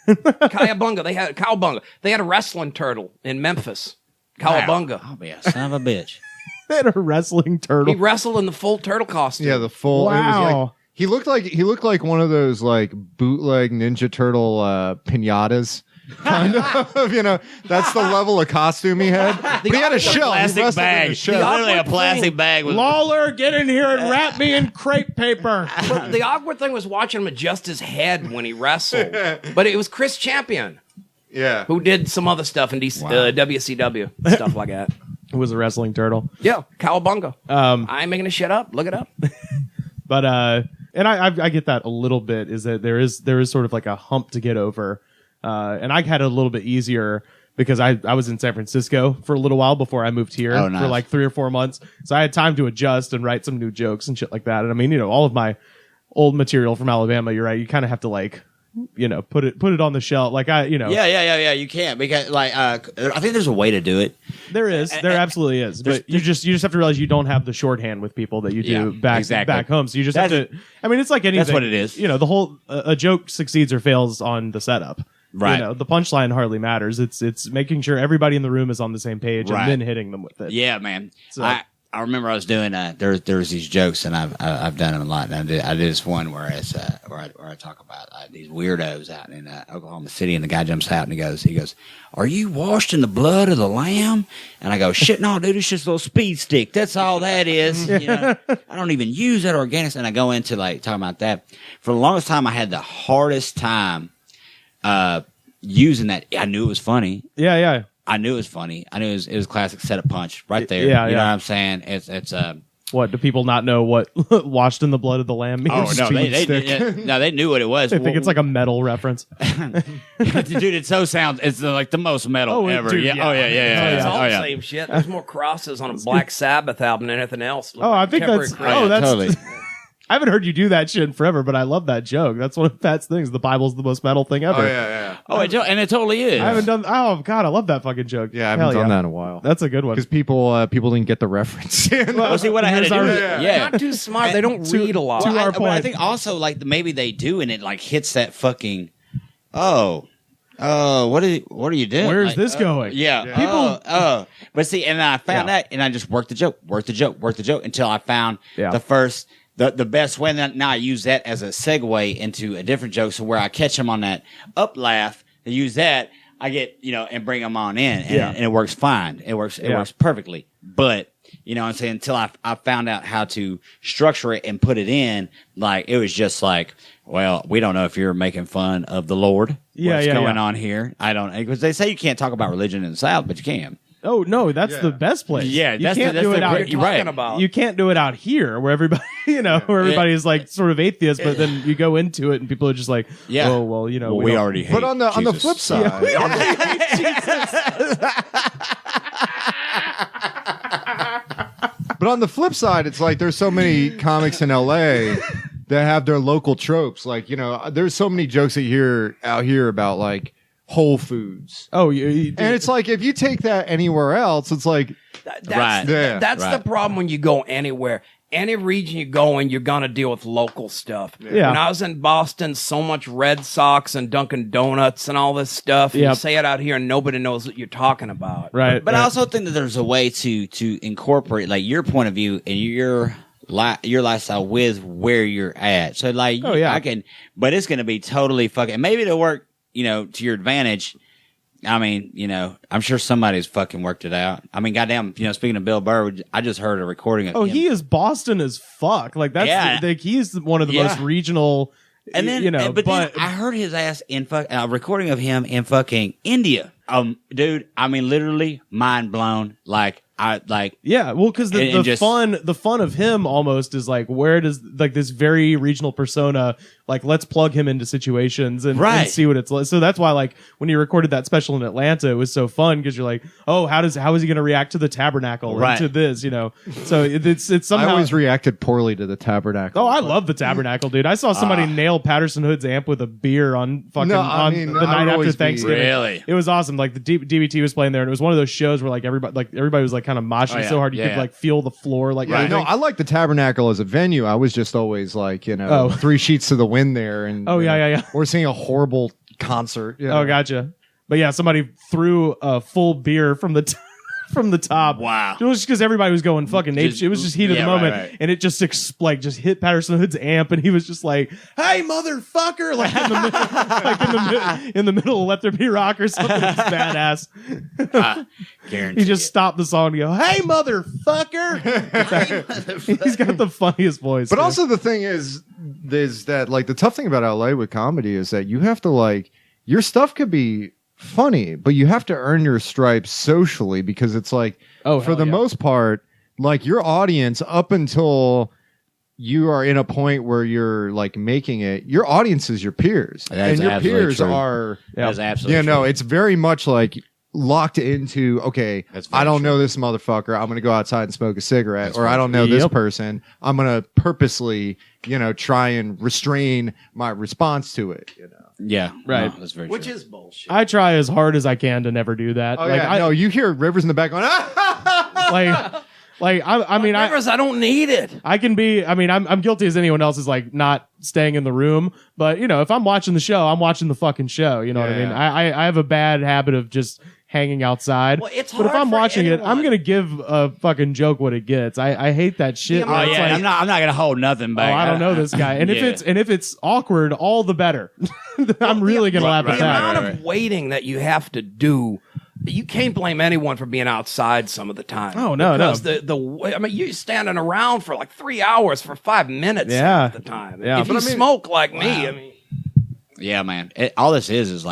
Cowabunga. They had a wrestling turtle in Memphis. Cowabunga. I'll be a son of a bitch. They had a wrestling He turtle. wrestled in the full turtle costume. Yeah, the full. It was Wow. like, he looked like one of those like bootleg Ninja Turtle pinatas. Kind of, that's the level of costume he had. But he had a shell. He Plastic wrestled in bag. a shell. Literally a awkward plastic thing- bag with. Lawler, get in here and wrap me in crepe paper. But the awkward thing was watching him adjust his head when he wrestled. But it was Chris Champion Yeah. who did some other stuff in WCW, stuff like that. It was a wrestling turtle. Yeah, Cowabunga. I ain't making this shit up. Look it up. But and I get that a little bit, is that there is sort of like a hump to get over. And I had it a little bit easier because I was in San Francisco for a little while before I moved here Oh, nice. for like 3 or 4 months. So I had time to adjust and write some new jokes and shit like that. And I mean, all of my old material from Alabama, you're right. You kind of have to like, put it on the shelf. Like Yeah. You can't because like I think there's a way to do it. there absolutely is. But you just have to realize you don't have the shorthand with people that you do back home. So you just have to. I mean, it's like anything. That's what it is. The whole a joke succeeds or fails on the setup. Right. The punchline hardly matters. It's making sure everybody in the room is on the same page Right. and then hitting them with it. Yeah, man. So- I remember I was doing there's these jokes and I've done them a lot. And I did this one where it's where I talk about these weirdos out in Oklahoma City, and the guy jumps out and he goes, "Are you washed in the blood of the lamb?" And I go, "Shit, no, dude, it's just a little speed stick. That's all that is. I don't even use that organics." And I go into like talking about that. For the longest time, I had the hardest time using that. I knew it was funny. Yeah. I knew it was funny. I knew it was classic setup punch right there. Yeah, you know yeah. what I'm saying? It's What do people not know what washed in the blood of the lamb means? oh no, they knew what it was. I think it's like a metal reference. dude. It so sounds. It's like the most metal Oh, ever. dude, yeah. yeah. Oh yeah. It's all Oh the yeah. same shit. There's more crosses on a Black Sabbath album than anything else. Oh, I think that's. Contemporary Oh, that's. totally. I haven't heard you do that shit in forever, but I love that joke. That's one of Pat's things. The Bible's the most metal thing ever. Oh yeah. Oh, and it totally is. I haven't done. Oh God, I love that fucking joke. Yeah, I haven't Hell done that in a while. That's a good one. Because people didn't get the reference. Well, see what I had to do. Yeah. Not too smart. They don't read a lot. to our Well, I point. think also like maybe they do, and it like hits that fucking. What are you doing? Where's Like, this going? Yeah. People- But see, and I found that, and I just worked the joke until I found Yeah. the first, the best way. And now I use that as a segue into a different joke. So where I catch them on that up laugh, I use that, I get, and bring them on in, and it works fine. It works perfectly. But, what I'm saying, until I found out how to structure it and put it in, like, it was just like, well, we don't know if you're making fun of the Lord. What's going on here? I don't, because they say you can't talk about religion in the South, but you can. Oh no, that's the best place. Yeah, you can't do it out. you're right. About. You can't do it out here, where everybody, where everybody is like sort of atheist, but then you go into it and people are just like, Yeah. oh well, Well, we we don't- already hate But on the Jesus. flip side, but on the flip side, it's like there's so many comics in LA that have their local tropes. Like there's so many jokes that you hear out here about like Whole Foods. Oh, And it's like if you take that anywhere else, it's like That's, Right. Yeah. that's Right. the problem when you go anywhere. Any region you go in, you're going to deal with local stuff. Yeah. When I was in Boston, so much Red Sox and Dunkin' Donuts and all this stuff. Yep. You say it out here and nobody knows what you're talking about. right. But I right. also think that there's a way to incorporate like your point of view and your lifestyle with where you're at. So like, Oh, yeah. but it's going to be totally fucking, maybe it'll work, to your advantage. I mean, I'm sure somebody's fucking worked it out. I mean, goddamn, speaking of Bill Burr, I just heard a recording of Oh, him. he is Boston as fuck. Like that's Yeah. he's one of the Yeah. most regional. And then, but then I heard his ass in a recording of him in fucking India. Dude, I mean, literally mind blown. Yeah, well, because And the just- fun of him almost is like, where does like this very regional persona, like let's plug him into situations and Right. see what it's like. So that's why like when you recorded that special in Atlanta, it was so fun because you're like, oh, how is he going to react to the Tabernacle Right. and to this, So it's I somehow. always reacted poorly to the Tabernacle. Oh, I love the Tabernacle, dude. I saw somebody nail Patterson Hood's amp with a beer on fucking No, I on mean, the I would night after always be- Thanksgiving. Really? It was awesome. Like the DBT was playing there, and it was one of those shows where like everybody was like kind of moshing Oh, yeah. so hard you Yeah, could yeah. like feel the floor. Like Right. No, everything. I like the Tabernacle as a venue. I was just always like, Oh. 3 sheets to the wind there, and Oh, yeah. Or seeing a horrible concert. Oh, gotcha. But yeah, somebody threw a full beer from the from the top. Wow. It was just because everybody was going fucking ape shit. It was just heat of the Yeah, moment, right. and it just just hit Patterson Hood's amp, and he was just like, "Hey, motherfucker!" Like in the in the middle of Let There Be Rock or something. It's badass. Guarantee He just stopped the song and go, "Hey, motherfucker!" He's got the funniest voice. But dude. also the thing is that like the tough thing about LA with comedy is that you have to like your stuff could be funny, but you have to earn your stripes socially because it's like Oh, for hell the yeah. most part, like your audience up until you are in a point where you're like making it, your audience is your peers. That's and your absolutely peers true. are That's absolutely yeah, no, true. it's very much like locked into, okay, That's very I don't true. know this motherfucker. I'm going to go outside and smoke a cigarette. Or I don't know this Yep. person. I'm going to purposely, try and restrain my response to it. Yeah, Right. no, that's very Which true. is bullshit. I try as hard as I can to never do that. Oh, yeah. No, you hear Rivers in the back going, I mean, Rivers, I don't need it. I can be. I mean, I'm guilty as anyone else is like not staying in the room. But if I'm watching the show, I'm watching the fucking show. You know what I mean? Yeah. I have a bad habit of just hanging outside. Well, it's but if hard I'm for watching it, I'm anyone. gonna give a fucking joke what it gets. I hate that shit. Yeah, Oh where it's yeah, like, I'm not gonna hold nothing oh, back. I don't know this guy. And Yeah. if it's awkward, all the better. I'm really gonna laugh The at that. amount of waiting that you have to do, you can't blame anyone for being outside some of the time. Oh, no, because I mean, you're standing around for like 3 hours for 5 minutes Yeah. at the time. Yeah, If but you I mean- smoke like me, I mean, Yeah, man. All this is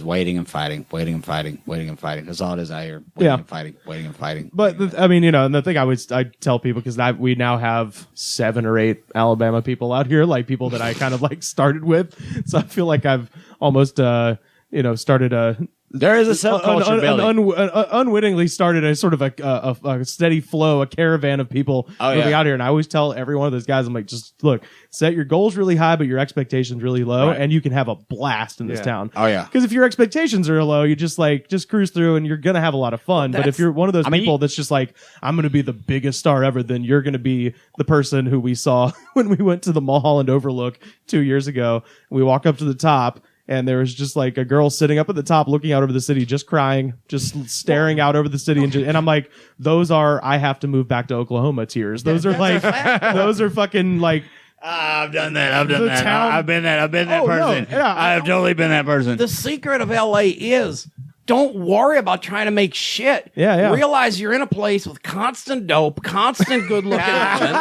waiting and fighting, waiting and fighting, waiting and fighting. That's all it is out here. Waiting Yeah. and fighting, waiting and fighting. But I mean, and the thing I tell people, because we now have 7 or 8 Alabama people out here, like people that I kind of like started with. So I feel like I've almost started a There is a subculture building. unwittingly started a sort of a steady flow, a caravan of people moving yeah. out here. And I always tell every one of those guys, I'm like, just look, set your goals really high, but your expectations really low, and you can have a blast in this town. Oh, yeah. Because if your expectations are low, you just cruise through and you're gonna have a lot of fun. But if you're one of those people that's just like, I'm gonna be the biggest star ever, then you're gonna be the person who we saw when we went to the Mulholland Overlook 2 years ago. We walk up to the top, and there was just like a girl sitting up at the top looking out over the city, just crying, just staring out over the city. And I'm like, those are, I have to move back to Oklahoma tears. Those are like, those are fucking like, I've done that. I've done The that. town- I've been that. I've been that Oh, no. person. Yeah, I've totally been that person. the secret of LA is don't worry about trying to make shit. Yeah, yeah. Realize you're in a place with constant dope, constant good looking women,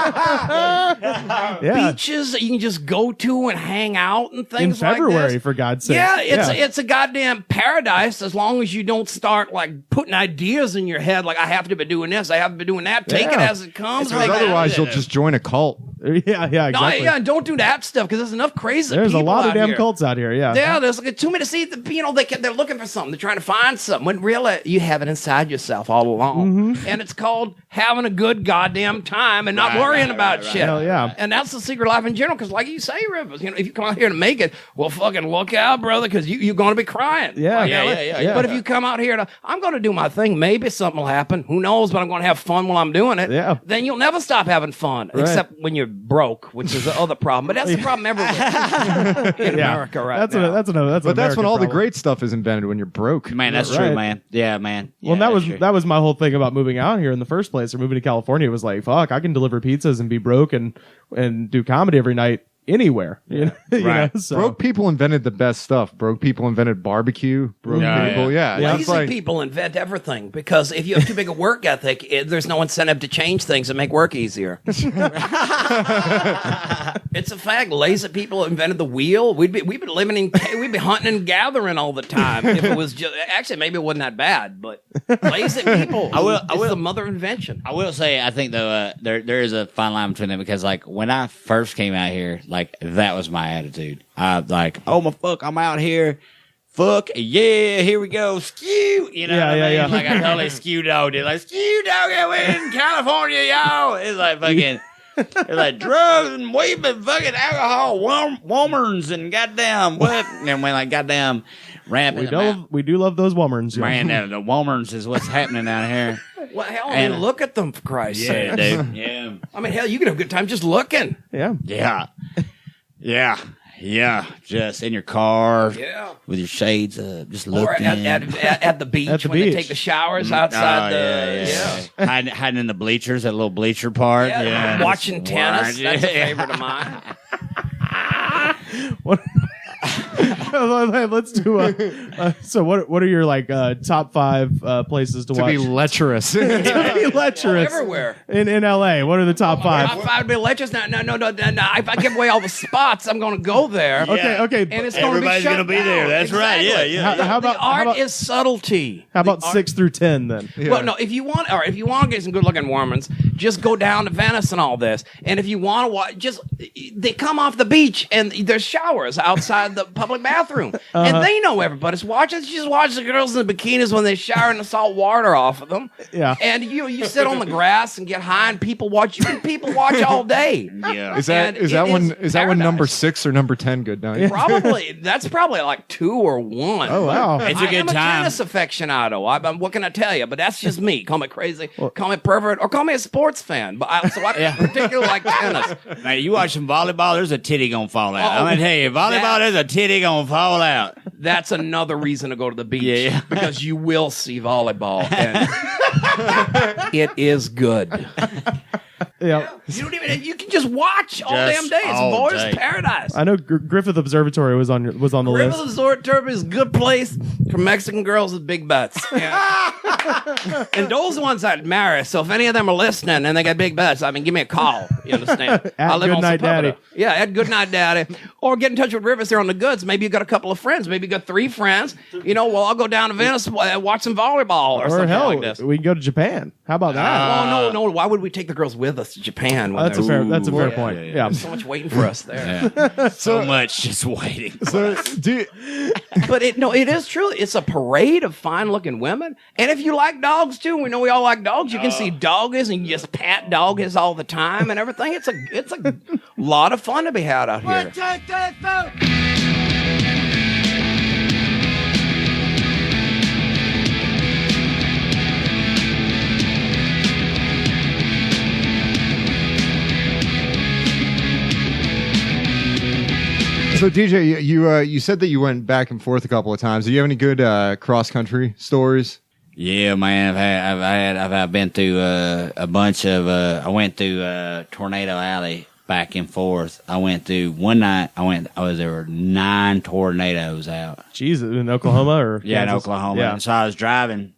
yeah. beaches that you can just go to and hang out and In things like February, this. for God's sake. Yeah, it's a goddamn paradise as long as you don't start like putting ideas in your head like I have to be doing this, I have to be doing that. Take it Yeah. as it comes. Because make it otherwise happen. you'll just join a cult. yeah, No, exactly. yeah, don't do that stuff because there's enough crazy There's a people lot of out damn here. cults out here. Yeah. Yeah, there's like too many to see. They're looking for something. They're trying to find something. When really you have it inside yourself all along, and it's called having a good goddamn time and not worrying about shit. Hell yeah. And that's the secret of life in general. Because like you say, Rivers, if you come out here to make it, well, fucking look out, brother, because you're going to be crying. Yeah. Like, Yeah. But if you come out here I'm going to do my thing. Maybe something will happen. Who knows? But I'm going to have fun while I'm doing it. Yeah. Then you'll never stop having fun, except when you're broke, which is the other problem. But that's the problem everywhere in America right that's now. That's But that's when American all the problem. great stuff is invented, when you're broke. Man, that's Right. true, man. Yeah, man. Well, Yeah, that that's true. was my whole thing about moving out here in the first place, or moving to California. It was like, fuck, I can deliver pizzas and be broke and do comedy every night anywhere. You know? Right. So, Broke people invented the best stuff. Broke people invented barbecue. Broke people, yeah. Lazy It's like, people invent everything because if you have too big a work ethic, there's no incentive to change things and make work easier. It's a fact. Lazy people invented the wheel. We'd be hunting and gathering all the time. If it was just actually maybe it wasn't that bad, but lazy people. It's the mother of invention. I will say, I think though, there is a fine line between them because, like, when I first came out here, like that was my attitude. Like, oh my fuck, I'm out here. Fuck yeah, here we go, skew. You know Yeah, what I mean? yeah. Like I totally skew dog did, like skew dog, yeah, we're in California, y'all. It's like fucking. It's like drugs and weed and fucking alcohol, womers and goddamn what? And when like goddamn ramping. we do love those woman's. Man, the womers is what's happening out here. Well, hell, And- look at them for Christ's sake. dude. Yeah. I mean, hell, you could have a good time just looking. Yeah. Yeah. Yeah. Yeah. Just in your car. Yeah. With your shades up. Just Or looking. at the beach At the when they beach. take the showers outside yeah. Hiding in the bleachers, that little bleacher part. Yeah, Yeah. watching tennis. Watch- That's a favorite of mine. What? Let's do so what are your like top 5 places to to watch? be lecherous. To be lecherous. Everywhere. In LA, what are the top 5? Top 5 be lecherous. No. If I give away all the spots, I'm going to go there. Okay. And it's Everybody's going gonna to be there. That's right. Yeah, Exactly. yeah. How about the art is subtlety. how about The art- 6 through 10 then? Well, no. If you want to get some good-looking Mormons, just go down to Venice and all this. And if you want to watch, they come off the beach and there's showers outside the public bathroom. And they know everybody's watching. You just watch the girls in the bikinis when they shower and the salt water off of them. Yeah. And you sit on the grass and get high and people watch. People watch all day. Yeah. Is that one number 6 or number 10? Good night. Probably. That's probably like 2 or 1. Oh, wow. It's a good I'm a time. tennis aficionado. What can I tell you? But that's just me. Call me crazy, call me pervert, or call me a sports fan. But I particularly like tennis. Now, you watch some volleyball, there's a titty gonna fall out. I'm gonna tell you, volleyball, there's a titty gonna fall out. That's another reason to go to the beach. Yeah. Because you will see volleyball. And it is good. Yeah. You can just watch all damn day. It's all boys' day. paradise. I know Griffith Observatory was on the Griffith list. Observatory is a good place for Mexican girls with big butts. And those ones I'd marry. So if any of them are listening and they got big butts, I mean, give me a call. You understand? At Goodnight Daddy. Yeah, at Goodnight Daddy. Or get in touch with Rivers here on the goods. Maybe you got a couple of friends. Maybe you got 3 friends. I'll go down to Venice, watch some volleyball or something hell, like this. we can go to Japan. How about that? Oh, no. Why would we take the girls with us to Japan? When That's a fair point. yeah. Yeah. There's so much waiting for us there. Yeah. so much just waiting. So, But it is true. It's a parade of fine-looking women. And if you like dogs too, we know we all like dogs. You can see doggies and you just pat doggies all the time and everything. It's a lot of fun to be had out here. So DJ, you said that you went back and forth a couple of times. Do you have any good cross country stories? Yeah, man. I've been through a bunch of. I went through Tornado Alley back and forth. I went through one night. There were 9 tornadoes out. Jesus, in Oklahoma or Yeah, in Kansas? Oklahoma. Yeah. And so I was driving.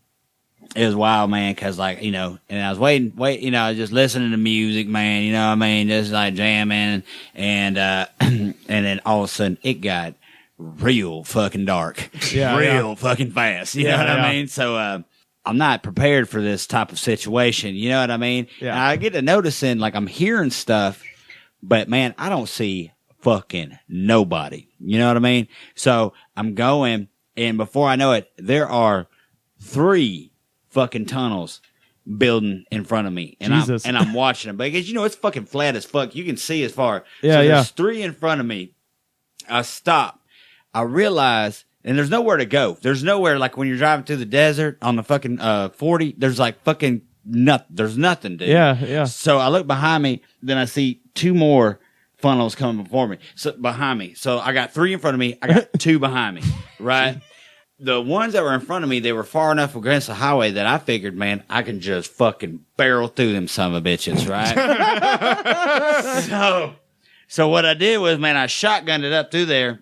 It was wild, man, because, and I was waiting, I was just listening to music, man, you know what I mean, just, jamming, and then all of a sudden, it got real fucking dark. Yeah, real fucking fast, you know what I mean? So, I'm not prepared for this type of situation, you know what I mean? Yeah. And I get to noticing, I'm hearing stuff, but, man, I don't see fucking nobody, you know what I mean? So, I'm going, and before I know it, there are 3 fucking tunnels building in front of me, and Jesus. I'm watching them because it's fucking flat as fuck. You can see as far. Yeah, so there's 3 in front of me. I stop. I realize, and there's nowhere to go. There's nowhere when you're driving through the desert on the fucking 40. There's fucking nothing. There's nothing, dude. Yeah. So I look behind me, then I see 2 more funnels coming before me. So behind me. So I got 3 in front of me. I got 2 behind me. Right. The ones that were in front of me, they were far enough against the highway that I figured, man, I can just fucking barrel through them son of a bitches, right? So what I did was, man, I shotgunned it up through there,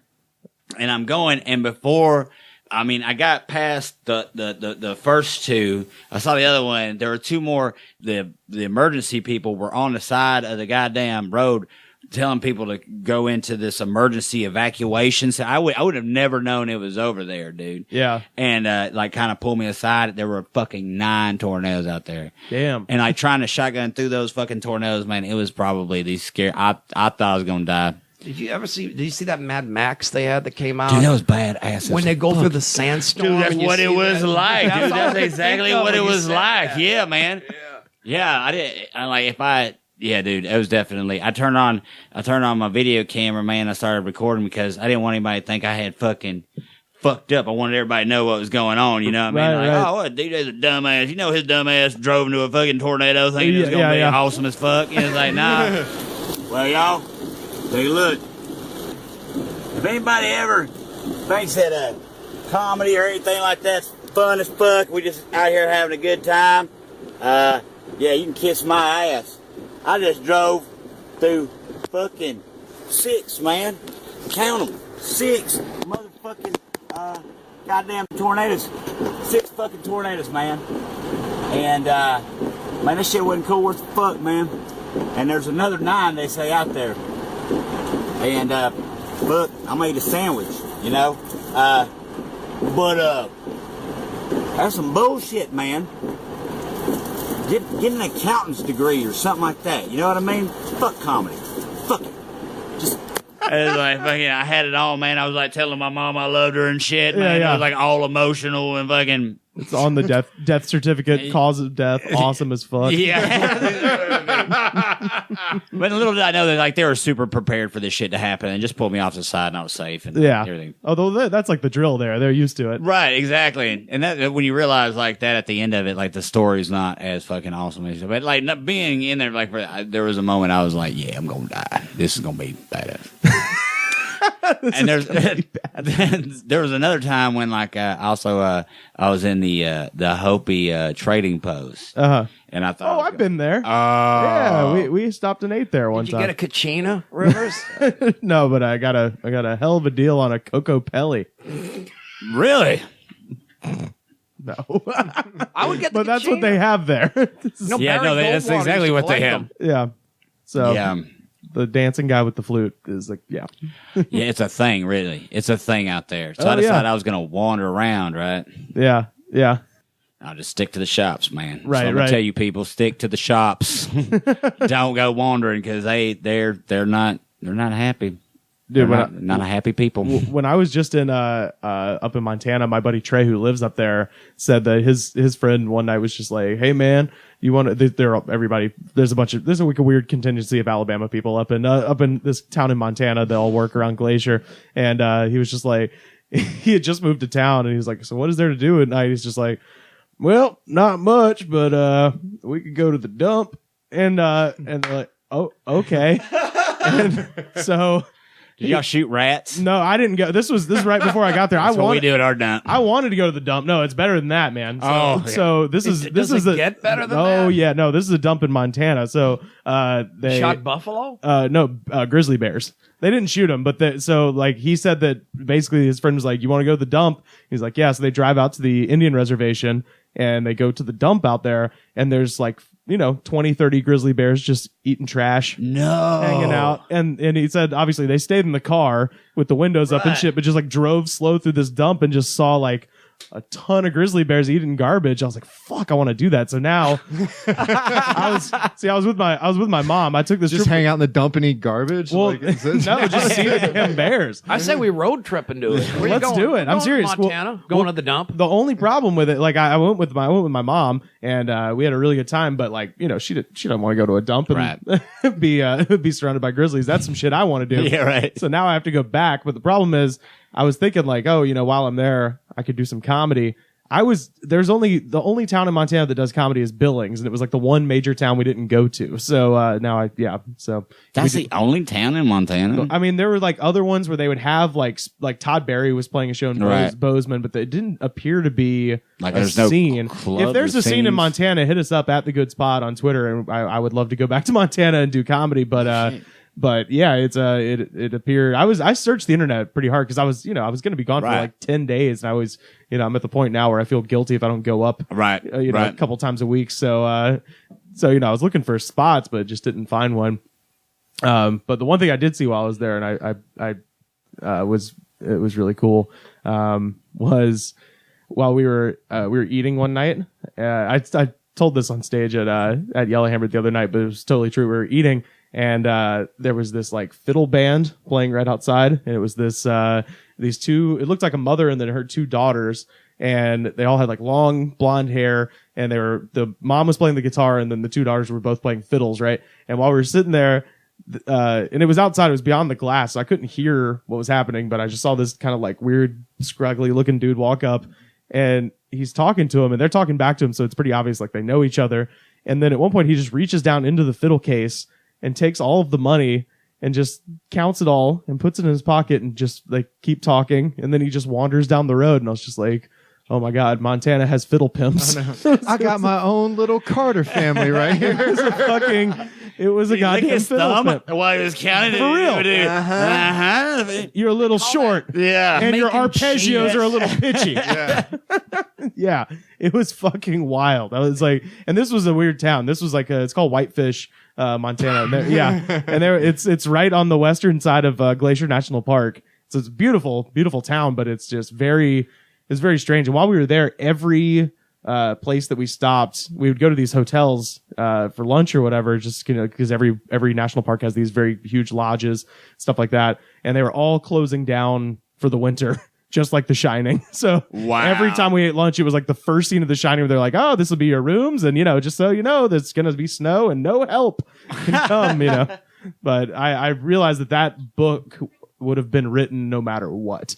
and I'm going, and before, I got past the first 2. I saw the other one. There were 2 more. The emergency people were on the side of the goddamn road telling people to go into this emergency evacuation. So I would have never known it was over there, dude. Yeah. And, kind of pull me aside. There were fucking 9 tornadoes out there. Damn. And trying to shotgun through those fucking tornadoes, man, it was probably the scary. I thought I was going to die. Did you see that Mad Max they had that came out? Dude, that was badass. When they go through the sandstorm. Dude, that's and you what see it was that. like, dude. all I That's could exactly think of what it when you was said like. that. Yeah, man. Yeah, I did. Yeah, dude, it was definitely. I turned on my video camera, man. I started recording because I didn't want anybody to think I had fucking fucked up. I wanted everybody to know what was going on. You know what I mean? Right. Oh, what DJ's a dumbass. You know his dumbass drove into a fucking tornado thinking it was gonna be awesome as fuck. You know, it's like, nah. Well, y'all, take a look. If anybody ever thinks that a comedy or anything like that's fun as fuck, we just out here having a good time. Yeah, you can kiss my ass. I just drove through fucking 6, man. Count them. 6 motherfucking goddamn tornadoes. 6 fucking tornadoes, man. And man, this shit wasn't cool worth the fuck, man. And there's another 9 they say out there. And look, I made a sandwich, you know. But that's some bullshit, man. Get an accountant's degree or something like that. You know what I mean? Fuck comedy. Fuck it. Just. It was like fucking. I had it all, man. I was like telling my mom I loved her and shit, man. Yeah. It was like all emotional and fucking. It's on the death certificate, cause of death, awesome as fuck. Yeah. But little did I know that like they were super prepared for this shit to happen and just pulled me off to the side and I was safe and everything. Although that's like the drill there. They're used to it. Right, exactly. And that when you realize like that at the end of it, like the story's not as fucking awesome as but like not being in there, like there was a moment I was like, yeah, I'm gonna die. This is gonna be badass. And there was another time when like also I was in the Hopi trading post. And I thought, I've been there. Oh, yeah, we stopped and ate there one Did you time. get a Kachina, Rivers? No, but I got a hell of a deal on a Coco Pelli. really? No, I would get the but that's what they have there. No, Yeah, Barry no, that's Goldwater exactly used to what they collect have. them. Yeah. So Yeah. the dancing guy with the flute is like, yeah. Yeah, it's a thing, really. It's a thing out there. So Oh, I decided yeah. I was going to wander around, right? Yeah. Yeah. I'll just stick to the shops, man. Right, so I'm right. gonna tell you people, stick to the shops. Don't go wandering because they're not happy. Dude, They're not a happy people. When I was just in up in Montana, my buddy Trey, who lives up there, said that his friend one night was just like, "Hey man, you want to?" There's like a weird contingency of Alabama people up in this town in Montana. They all work around Glacier, and he was just like, he had just moved to town, and he was like, "So what is there to do at night?" He's just like, "Well, not much, but we could go to the dump," and they're like, "Oh, okay," and so. Did y'all shoot rats? No, I didn't go. This was right before I got there. That's what we do at our dump. I wanted to go to the dump. No, it's better than that, man. So this is get better than that? Oh yeah, no, this is a dump in Montana. So they Shot buffalo? grizzly bears. They didn't shoot him, but he said that basically his friend was like, "You want to go to the dump?" He's like, "Yeah." So they drive out to the Indian reservation and they go to the dump out there, and there's like 20, 30 grizzly bears just eating trash. No. Hanging out. And he said, obviously, they stayed in the car with the windows up and shit, but just like drove slow through this dump and just saw like a ton of grizzly bears eating garbage. I was like, fuck, I want to do that. So now I was with my mom. I took this Just trip. hang out in the dump and eat garbage? Well, no, just see the damn bears. I say we road trip and do it. Where you Let's going? do it. I'm Going to serious. Montana? Going to the dump? The only problem with it, like I went with my mom, and we had a really good time. But like she don't want to go to a dump and be surrounded by grizzlies. That's some shit I want to do. Yeah, right. So now I have to go back. But the problem is, I was thinking like, while I'm there, I could do some comedy. The only town in Montana that does comedy is Billings, and it was like the one major town we didn't go to. So so That's the only town in Montana. I mean, there were like other ones where they would have like Todd Barry was playing a show in Right. Bozeman, but it didn't appear to be Like a there's no scene. club If there's or a scene in scenes. Montana, hit us up at the Good Spot on Twitter, and I would love to go back to Montana and do comedy. But yeah, it appeared. I searched the internet pretty hard because I was going to be gone for Right. like 10 days, and I was I'm at the point now where I feel guilty if I don't go up Right. a couple times a week. So I was looking for spots, but just didn't find one. But the one thing I did see while I was there, and it was really cool, was while we were eating one night. I told this on stage at Yellowhammer the other night, but it was totally true. We were eating, and there was this like fiddle band playing right outside, and it was these two. It looked like a mother and then her two daughters, and they all had like long blonde hair, and the mom was playing the guitar, and then the two daughters were both playing fiddles, right? And while we were sitting there, and it was outside, it was beyond the glass, so I couldn't hear what was happening, but I just saw this kind of like weird, scruggly looking dude walk up, and he's talking to him, and they're talking back to him, so it's pretty obvious like they know each other. And then at one point, he just reaches down into the fiddle case and takes all of the money and just counts it all and puts it in his pocket and just like keep talking. And then he just wanders down the road, and I was just like, oh my God, Montana has fiddle pimps. I got my own little Carter family right here. It was a goddamn fiddle pimp. While he was counting For real. You're a little short. Yeah. And your Making arpeggios cheese. are a little pitchy. Yeah. It was fucking wild. I was like, and this was a weird town. This was like it's called Whitefish, Montana. And it's right on the western side of Glacier National Park. So it's a beautiful, beautiful town, but it's just very strange. And while we were there, every place that we stopped, we would go to these hotels for lunch or whatever, just because every national park has these very huge lodges, stuff like that, and they were all closing down for the winter. Just like The Shining. So every time we ate lunch, it was like the first scene of The Shining where they're like, oh, this will be your rooms. And, just so you know, there's going to be snow and no help can come, But I realized that book would have been written no matter what.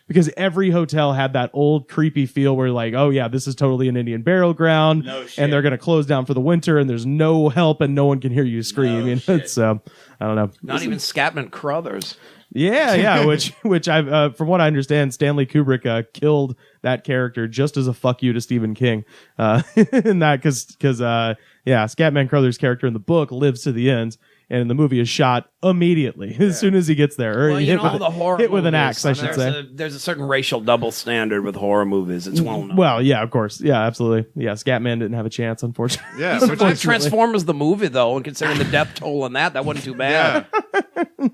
Because every hotel had that old creepy feel where like, oh yeah, this is totally an Indian burial ground. No shit. And they're going to close down for the winter and there's no help and no one can hear you scream. So I don't know. Not even Scatman Crothers. Yeah, which I've from what I understand, Stanley Kubrick killed that character just as a fuck you to Stephen King, in that because Scatman Crothers' character in the book lives to the end, and in the movie is shot immediately as soon as he gets there, or hit with an axe, I should say. There's a certain racial double standard with horror movies. It's well known. Well, yeah, of course, yeah, absolutely, yeah. Scatman didn't have a chance, unfortunately. Yeah, unfortunately. Transformers the movie though, and considering the death toll on that wasn't too bad. Yeah.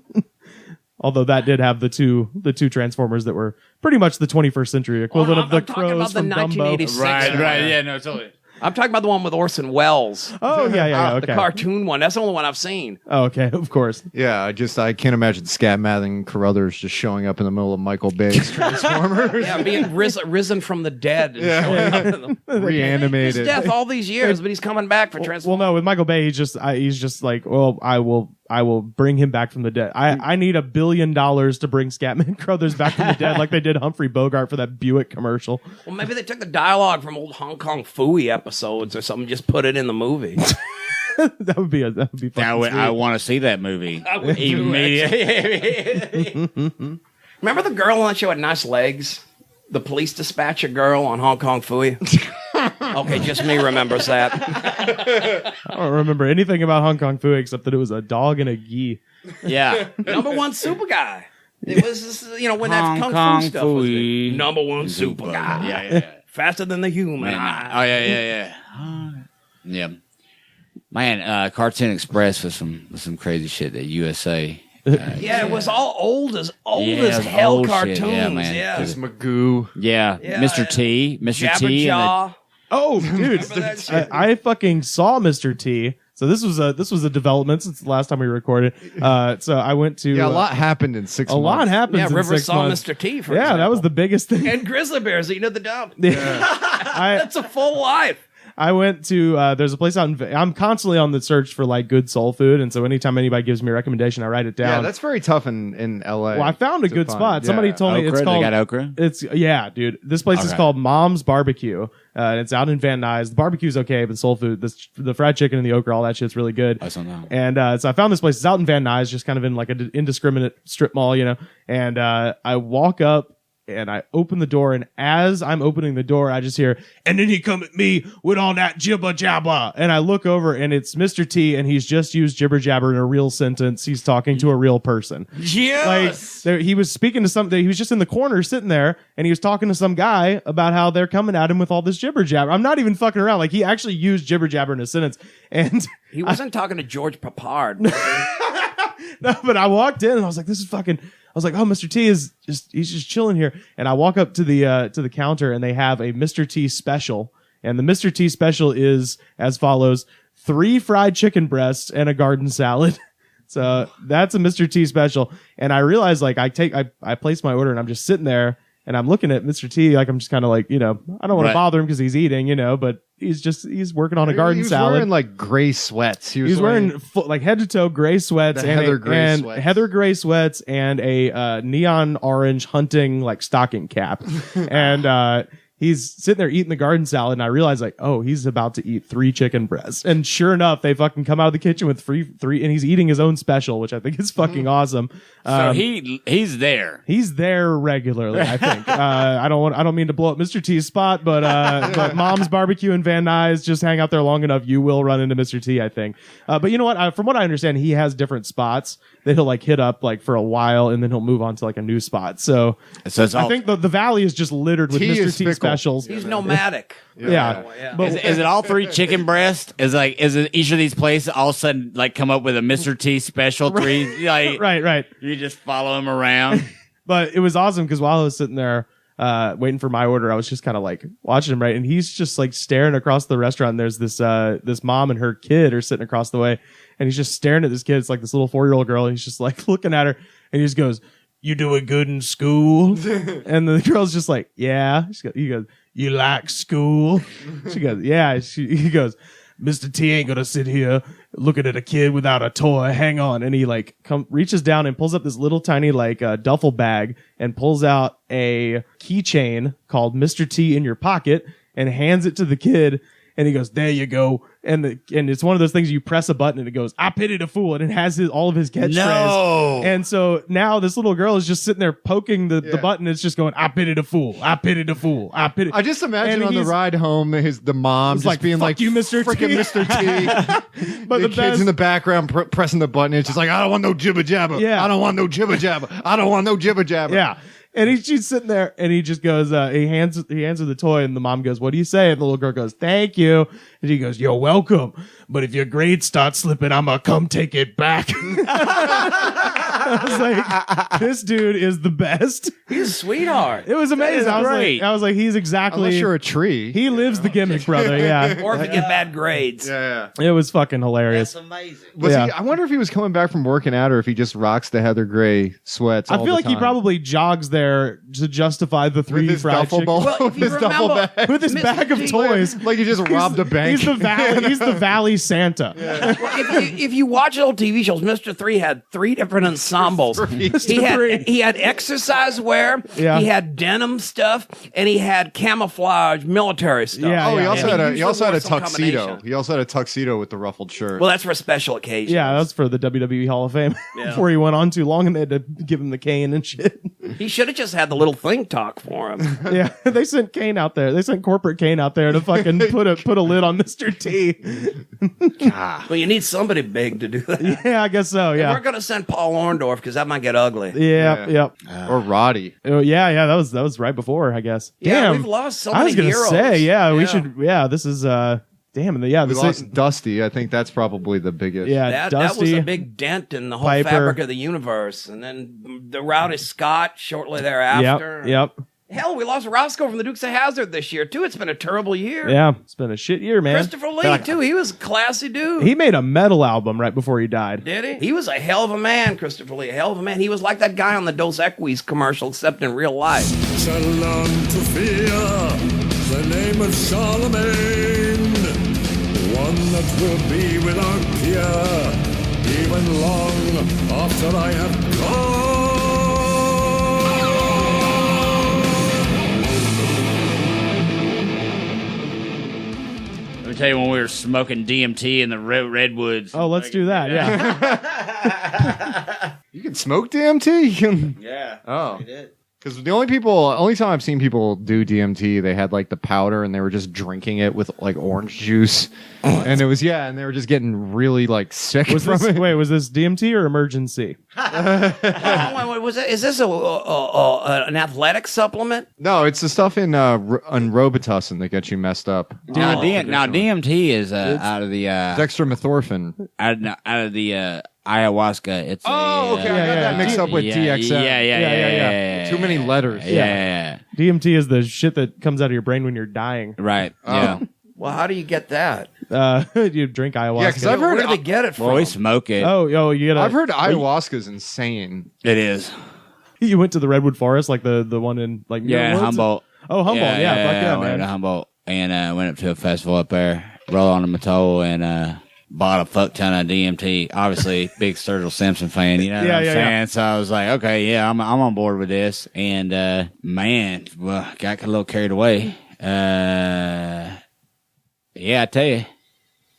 Although that did have the two Transformers that were pretty much the 21st century equivalent of the crows from Dumbo. Right. Yeah, no, totally. I'm talking about the one with Orson Welles. Oh, yeah, okay. The cartoon one. That's the only one I've seen. Oh, okay, of course. Yeah, I can't imagine Scatman and Carruthers just showing up in the middle of Michael Bay's Transformers. Yeah, being risen from the dead and showing up in them. Reanimated. His death all these years, but he's coming back for Transformers. Well, no, with Michael Bay, he's just like, well, I will bring him back from the dead. I need $1 billion to bring Scatman Crothers back from the dead, like they did Humphrey Bogart for that Buick commercial. Well, maybe they took the dialogue from old Hong Kong Phooey episodes or something, just put it in the movie. that would be fucking I want to see that movie immediately. Remember the girl on that show had nice legs? The police dispatcher girl on Hong Kong Phooey? Okay, just me remembers that. I don't remember anything about Hong Kong Phooey except that it was a dog and a gi. Yeah. Number one super guy. It was, when that Kung Fu stuff was there. Number one super guy. Yeah. Faster than the human eye. Oh, yeah. Yeah. Man, Cartoon Express was some crazy shit at USA. It was all old as hell cartoons. Shit. Yeah, man. Yeah. There's Magoo. Yeah. Mr. T. Jabba T. Jaw. Oh, dude, I fucking saw Mr. T. So this was a development since the last time we recorded. So I went to a lot happened in 6 months. A lot happened. Yeah, in River 6 saw months. Mr. T. For example. That was the biggest thing. And grizzly bears eating at the dump. Yeah. That's a full life. I went to there's a place out in I'm constantly on the search for like good soul food, and so anytime anybody gives me a recommendation, I write it down. Yeah, that's very tough in LA. Well, I found a good spot. Somebody told me it's called. They got okra? Dude. This place is called Mom's Barbecue. And it's out in Van Nuys. The barbecue's okay, but soul food, the fried chicken and the okra, all that shit's really good. I don't know. And so I found this place. It's out in Van Nuys, just kind of in like an indiscriminate strip mall, And I walk up and I open the door, and as I'm opening the door, I just hear, and then he come at me with all that jibber jabber. And I look over, and it's Mr. T, and he's just used jibber jabber in a real sentence. He's talking to a real person. Yes. Like he was speaking to something. He was just in the corner sitting there, and he was talking to some guy about how they're coming at him with all this jibber jabber. I'm not even fucking around. Like he actually used jibber jabber in a sentence, and he wasn't talking to George Papard. No, but I walked in and I was like, this is fucking. I was like, oh, Mr. T he's just chilling here. And I walk up to the counter, and they have a Mr. T special. And the Mr. T special is as follows: 3 fried chicken breasts and a garden salad. So that's a Mr. T special. And I realized, like, I placed my order, and I'm just sitting there, and I'm looking at Mr. T, like, I'm just kind of like, I don't want to bother him because he's eating, but he's working on a garden salad. He was wearing like gray sweats. He was wearing like head to toe gray sweats and heather gray sweats and a neon orange hunting like stocking cap. And he's sitting there eating the garden salad, and I realize like, oh, he's about to eat 3 chicken breasts. And sure enough, they fucking come out of the kitchen with three, and he's eating his own special, which I think is fucking awesome. So he's there. He's there regularly, I think. I don't mean to blow up Mr. T's spot, but Mom's Barbecue in Van Nuys, just hang out there long enough, you will run into Mr. T, I think. But you know what? From what I understand, he has different spots that he'll like hit up like for a while, and then he'll move on to like a new spot. So I think the valley is just littered with Mr. T specials. He's nomadic. Yeah. But is it all 3 chicken breasts? Is it each of these places all of a sudden like come up with a Mr. T special 3? Like, right. You just follow him around. But it was awesome because while I was sitting there, waiting for my order. I was just kind of like watching him, right? And he's just like staring across the restaurant. And there's this mom and her kid are sitting across the way. And he's just staring at this kid. It's like this little 4-year-old girl. And he's just like looking at her. And he just goes, "You doing good in school?" And the girl's just like, "Yeah." He goes, "You like school?" She goes, "Yeah." He goes, "Mr. T ain't gonna sit here looking at a kid without a toy. Hang on." And he like reaches down and pulls up this little tiny like duffel bag and pulls out a keychain called Mr. T in your pocket and hands it to the kid. And he goes, "There you go." And it's one of those things you press a button and it goes, "I pity the fool," and it has all of his catchphrases. No. And so now this little girl is just sitting there poking the button. It's just going, "I pity the fool. I pity the fool. I pity." I just imagine on the ride home, the mom just like, being "Fuck like, you, Mr. T." Freaking Mr. T. But the the kids best- in the background pressing the button. It's just like, "I don't want no jibber jabber. Yeah. I don't want no jibber jabber. I don't want no jibber jabber." Yeah. And she's sitting there and he just goes, he hands her the toy and the mom goes, "What do you say?" And the little girl goes, "Thank you." And she goes, "You're welcome. But if your grades start slipping, I'm going to come take it back." I was like, this dude is the best. He's a sweetheart. It was amazing. great. I was like, he's exactly. Unless you're a tree. He lives the gimmick, brother. Yeah. Or if you get bad grades. Yeah. It was fucking hilarious. amazing. Yeah. I wonder if he was coming back from working out or if he just rocks the Heather Gray sweats. I all feel the like he time. probably jogs there to justify the with 3 his fried duffel chicken. ball, Well, if with you his duffel remember- bag, With his Mr. bag of T. toys. like he just robbed a bank. He's the valley. He's the valley Santa. Well, if you watch old TV shows, Mr. 3 had 3 different ensembles. He had exercise wear, Yeah. he had denim stuff, and he had camouflage military stuff. Yeah, Oh, he also And had a usually he also had wore a some tuxedo. combination. He also had a tuxedo with the ruffled shirt. Well, that's for special occasions. Yeah, that's for the WWE Hall of Fame. Yeah. Before he went on too long and they had to give him the cane and shit. He should have just had the little thing talk for him. Yeah, they sent Kane out there. They sent corporate Kane out there to fucking put a lid on Mr. T. Well, you need somebody big to do that. Yeah, I guess so. We're Yeah. going to send Paul Orndorff because that might get ugly. Yeah, yep. or Roddy. Oh, yeah, that was right before, I guess. Yeah, Damn. we've lost so I was many gonna heroes. say, yeah, we Yeah. should. Yeah, this is damn. Yeah, We this lost Dusty. I think that's probably the biggest. yeah, That Dusty. was a big dent in the whole Piper. fabric of the universe. And then the Rowdy Scott shortly thereafter. Yep. Hell, we lost Roscoe from the Dukes of Hazzard this year, too. It's been a terrible year. Yeah, it's been a shit year, man. Christopher Lee, too. He was a classy dude. He made a metal album right before he died. Did he? He was a hell of a man, Christopher Lee. A hell of a man. He was like that guy on the Dos Equis commercial, except in real life. Shall learn to fear the name of Charlemagne, one that will be without peer, even long after I have gone. Let me tell you when we were smoking DMT in the redwoods. Oh, let's do that. Yeah. You can smoke DMT. You can- Yeah. Oh, because the only time I've seen people do DMT, they had like the powder and they were just drinking it with like orange juice, and it was and they were just getting really like sick Was from this it. wait? Was this DMT or emergency? Is this an athletic supplement? No, it's the stuff in Robitussin that gets you messed up. Now, DMT is out of the Dextromethorphan. out of the ayahuasca. It's Okay, I got that mixed up with DXM. Yeah. Too many letters. Yeah. DMT is the shit that comes out of your brain when you're dying. Right. Yeah. Well, how do you get that? You drink ayahuasca. Yeah, 'cause I've heard Where do they get it from? Well, we smoke it. Oh, you gotta. I've heard ayahuasca's insane. It is. You went to the redwood forest, like the one in like Yeah, Woods? Humboldt. Oh, Humboldt. Yeah, fuck yeah, I went man. to Humboldt and went up to a festival up there, rolled on the Matol and bought a fuck ton of DMT. Obviously, big Sturgill Simpson fan, you know what I'm saying? So I was like, okay, yeah, I'm on board with this. And man, well, got a little carried away. Yeah, I tell you,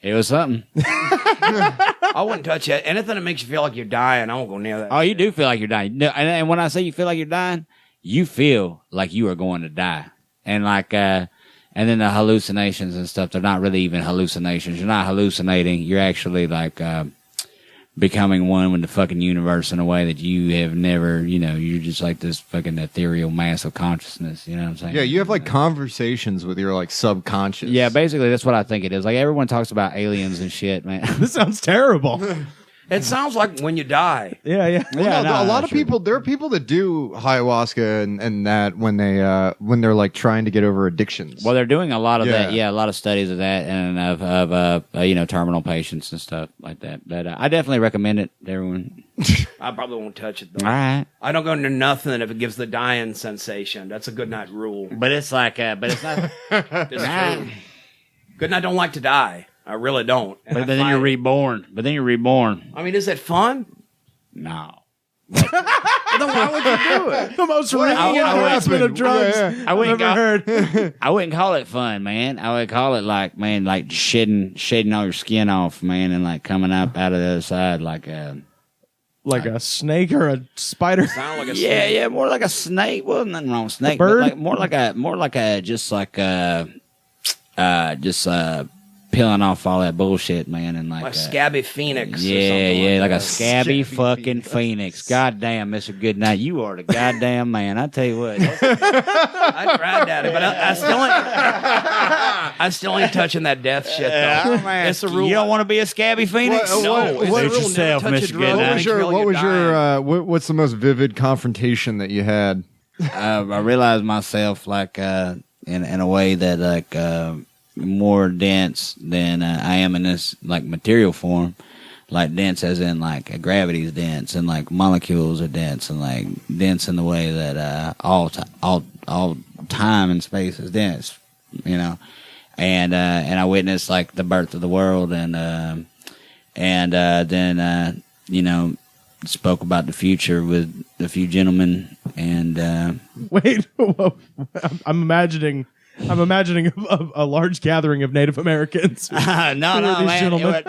it was something. I wouldn't touch it. Anything that makes you feel like you're dying, I won't go near that. Oh, you do feel like you're dying. No, and when I say you feel like you're dying, you feel like you are going to die. And like, and then the hallucinations and stuff, they're not really even hallucinations. You're not hallucinating. You're actually like, becoming one with the fucking universe in a way that you have never, you're just like this fucking ethereal mass of consciousness. You know what I'm saying? Yeah, you have like conversations with your like subconscious. Yeah, basically that's what I think it is. Like everyone talks about aliens and shit, man. This sounds terrible. It sounds like when you die. Yeah, yeah. Well, no, a lot of sure. people. There are people that do ayahuasca and that when they're like trying to get over addictions. Well, they're doing a lot of that. Yeah. Yeah, a lot of studies of that and of terminal patients and stuff like that. But I definitely recommend it to everyone. I probably won't touch it though. All right. I don't go into nothing if it gives the dying sensation. That's a good night rule. But it's like, but it's not. It's true. Good night don't like to die. I really don't. And But I then find- you're reborn. But then you're reborn. I mean, is it fun? No. Well, then why would you do it? The most ringing endorsement of drugs Yeah, I wouldn't I've ever heard. I wouldn't call it fun, man. I would call it like shedding all your skin off, man, and like coming up out of the other side like Like a snake or a spider. Sound like a yeah, more like a snake. Well, nothing wrong with snake. bird? But like more like a just peeling off all that bullshit, man, and like a scabby phoenix. or yeah, something yeah, like a that. scabby fucking phoenix. Goddamn, Mr. Goodnight, you are the goddamn man. I tell you what. I tried that, but I still ain't touching that death shit though. It's a rule. You don't want to be a scabby phoenix? No, it's what- a rule. yourself, Never touch Mr. a drug. Goodnight. What was Until you're dying. what's the most vivid confrontation that you had? I realized myself like in a way that like more dense than I am in this like material form. Like dense as in like gravity is dense and like molecules are dense and like dense in the way that all time and space is dense, you know. And I witnessed like the birth of the world and then spoke about the future with a few gentlemen and Wait, I'm imagining a large gathering of Native Americans. no, Who are these man. gentlemen? It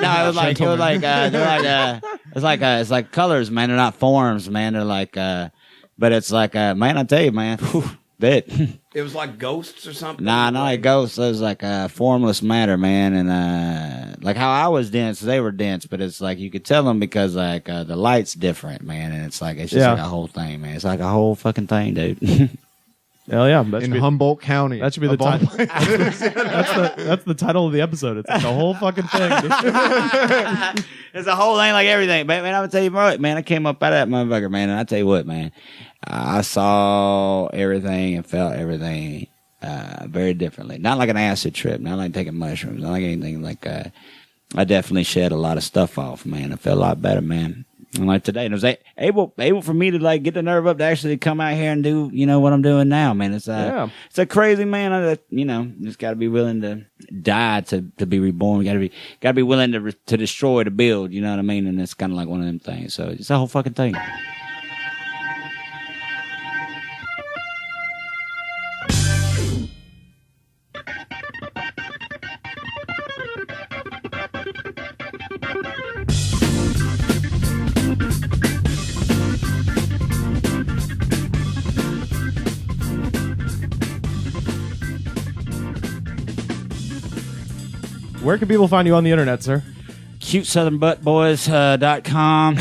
was like it's like colors, man. They're not forms, man. They're like, but it's like, man. I tell you, man, that. It was like ghosts or something. Nah, not like ghosts. It was like formless matter, man. And like how I was dense, they were dense. But it's like you could tell them because like the light's different, man. And it's just like a whole thing, man. It's like a whole fucking thing, dude. Hell yeah! That should In be, Humboldt County. that should be the of all title. places. That's the title of the episode. It's like the whole fucking thing. Dude. It's a whole thing, like everything. But man, I'm gonna tell you what, man. I came up out of that motherfucker, man. And I tell you what, man. I saw everything and felt everything very differently. Not like an acid trip. Not like taking mushrooms. Not like anything like. I definitely shed a lot of stuff off, man. I felt a lot better, man. And like today, and it was able for me to like get the nerve up to actually come out here and do what I'm doing now, man. It's it's a crazy man. Just got to be willing to die to be reborn. Got to be willing to destroy to build. You know what I mean? And it's kind of like one of them things. So it's a whole fucking thing. Where can people find you on the internet, sir? CuteSouthernButtBoys.com.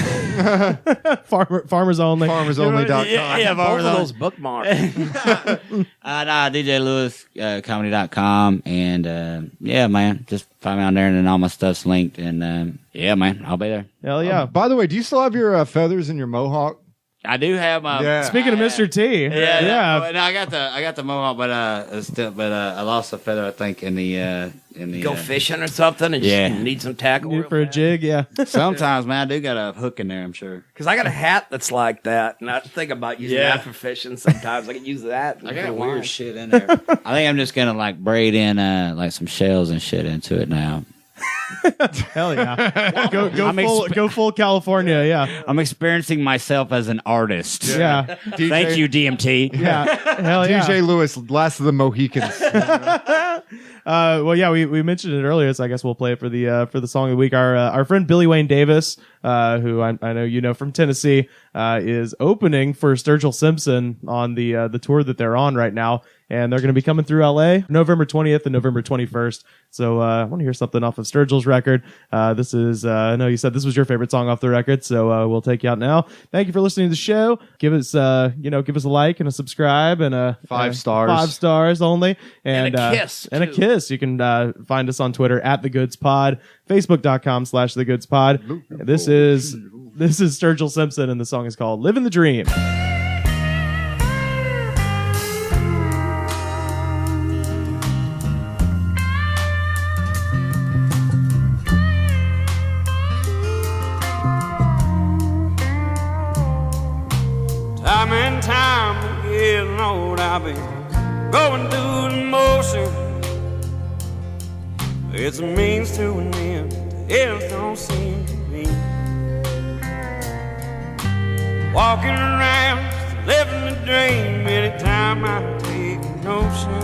Farmers only. FarmersOnly.com. Yeah, Both Farmers of Only. those bookmarks. DJLewisComedy.com and yeah, man, just find me on there and then all my stuff's linked and yeah, man, I'll be there. Hell yeah! By the way, do you still have your feathers in your mohawk? I do have my Yeah. Speaking of Mr. T, yeah. No, I got the mohawk, but I lost a feather, I think, in the Go fishing or something and Yeah. just need some tackle. Need for a jig, yeah. Sometimes, man, I do got a hook in there. I'm sure. Because I got a hat that's like that, and I think about using that for fishing sometimes. I could use that. I got weird shit in there. I think I'm just gonna like braid in like some shells and shit into it now. Hell yeah! I'm Go full California, yeah. I'm experiencing myself as an artist. Yeah. Thank you, DMT. Yeah. Hell yeah. DJ Lewis, last of the Mohicans. Well, yeah, we mentioned it earlier, so I guess we'll play it for the song of the week. Our friend Billy Wayne Davis, who I know you know from Tennessee, is opening for Sturgill Simpson on the tour that they're on right now, and they're going to be coming through LA November 20th and November 21st. So I want to hear something off of Sturgill's Sturgill's record. This is, I know you said this was your favorite song off the record, so we'll take you out now. Thank you for listening to the show. Give us, give us a like and a subscribe and a 5 stars. 5 stars only. And a kiss, And a too. kiss. You can find us on Twitter at TheGoodsPod, Facebook.com/TheGoodsPod. This is Sturgill Simpson, and the song is called Living the Dream. Time and time again, Lord, I've been going through the motion. It's a means to an end, it don't seem to be. Walking around, living the dream, anytime I take a notion.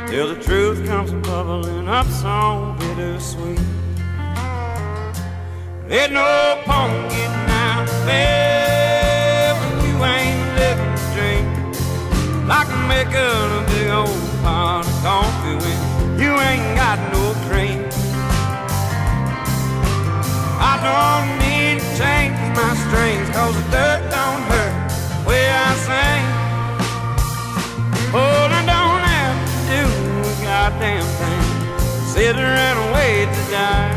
Till the truth comes bubbling up so bittersweet. There's no point getting out of bed when you ain't living the dream. Like making a big old pot of coffee when you ain't got no cream. I don't need to change my strings, cause the dirt don't hurt the way I sing. Oh, I don't have to do a goddamn thing, sit around and wait to die.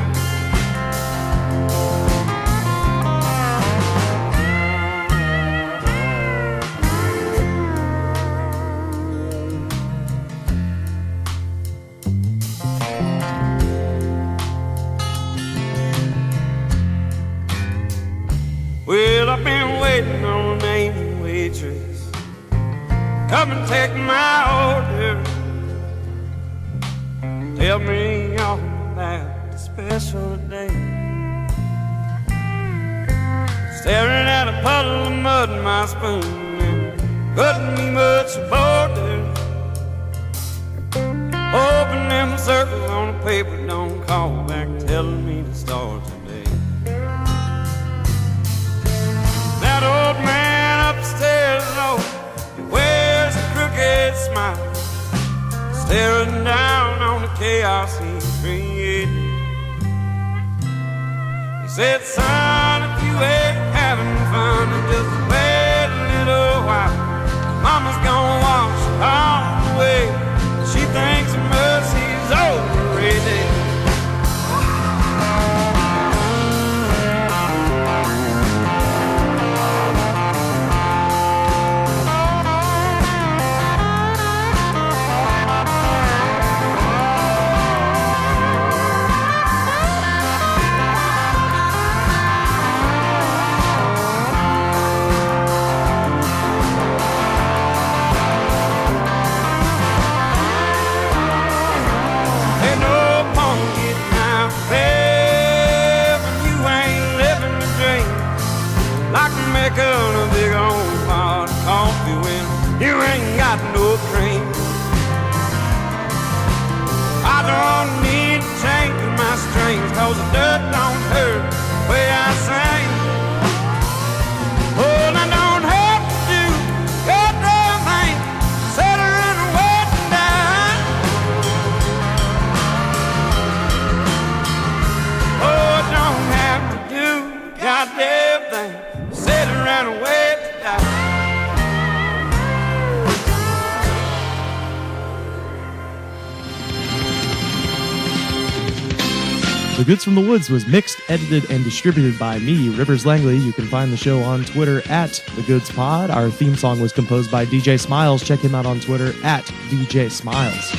Well, I've been waiting on an angel waitress, come and take my order. Tell me all about the special day. Staring at a puddle of mud in my spoon and couldn't be much border. Opening the circle on the paper, don't call back telling me to start today. That old man upstairs, oh, he wears a crooked smile, staring down on the chaos he created. He said, son, if you ain't having fun, then just wait a little while. Mama's gonna wash it all away. She thinks mercy's overrated. Making a big old pot of coffee when you ain't got no cream. I don't need to change my strings, cause the dirt don't hurt the way I sing. Oh, I don't have to do goddamn thing, sit around and wait to die. Oh, I don't have to do goddamn thing, sit around and wait to die. The Goods from the Woods was mixed, edited, and distributed by me, Rivers Langley. You can find the show on Twitter at TheGoodsPod. Our theme song was composed by DJ Smiles. Check him out on Twitter at DJ Smiles.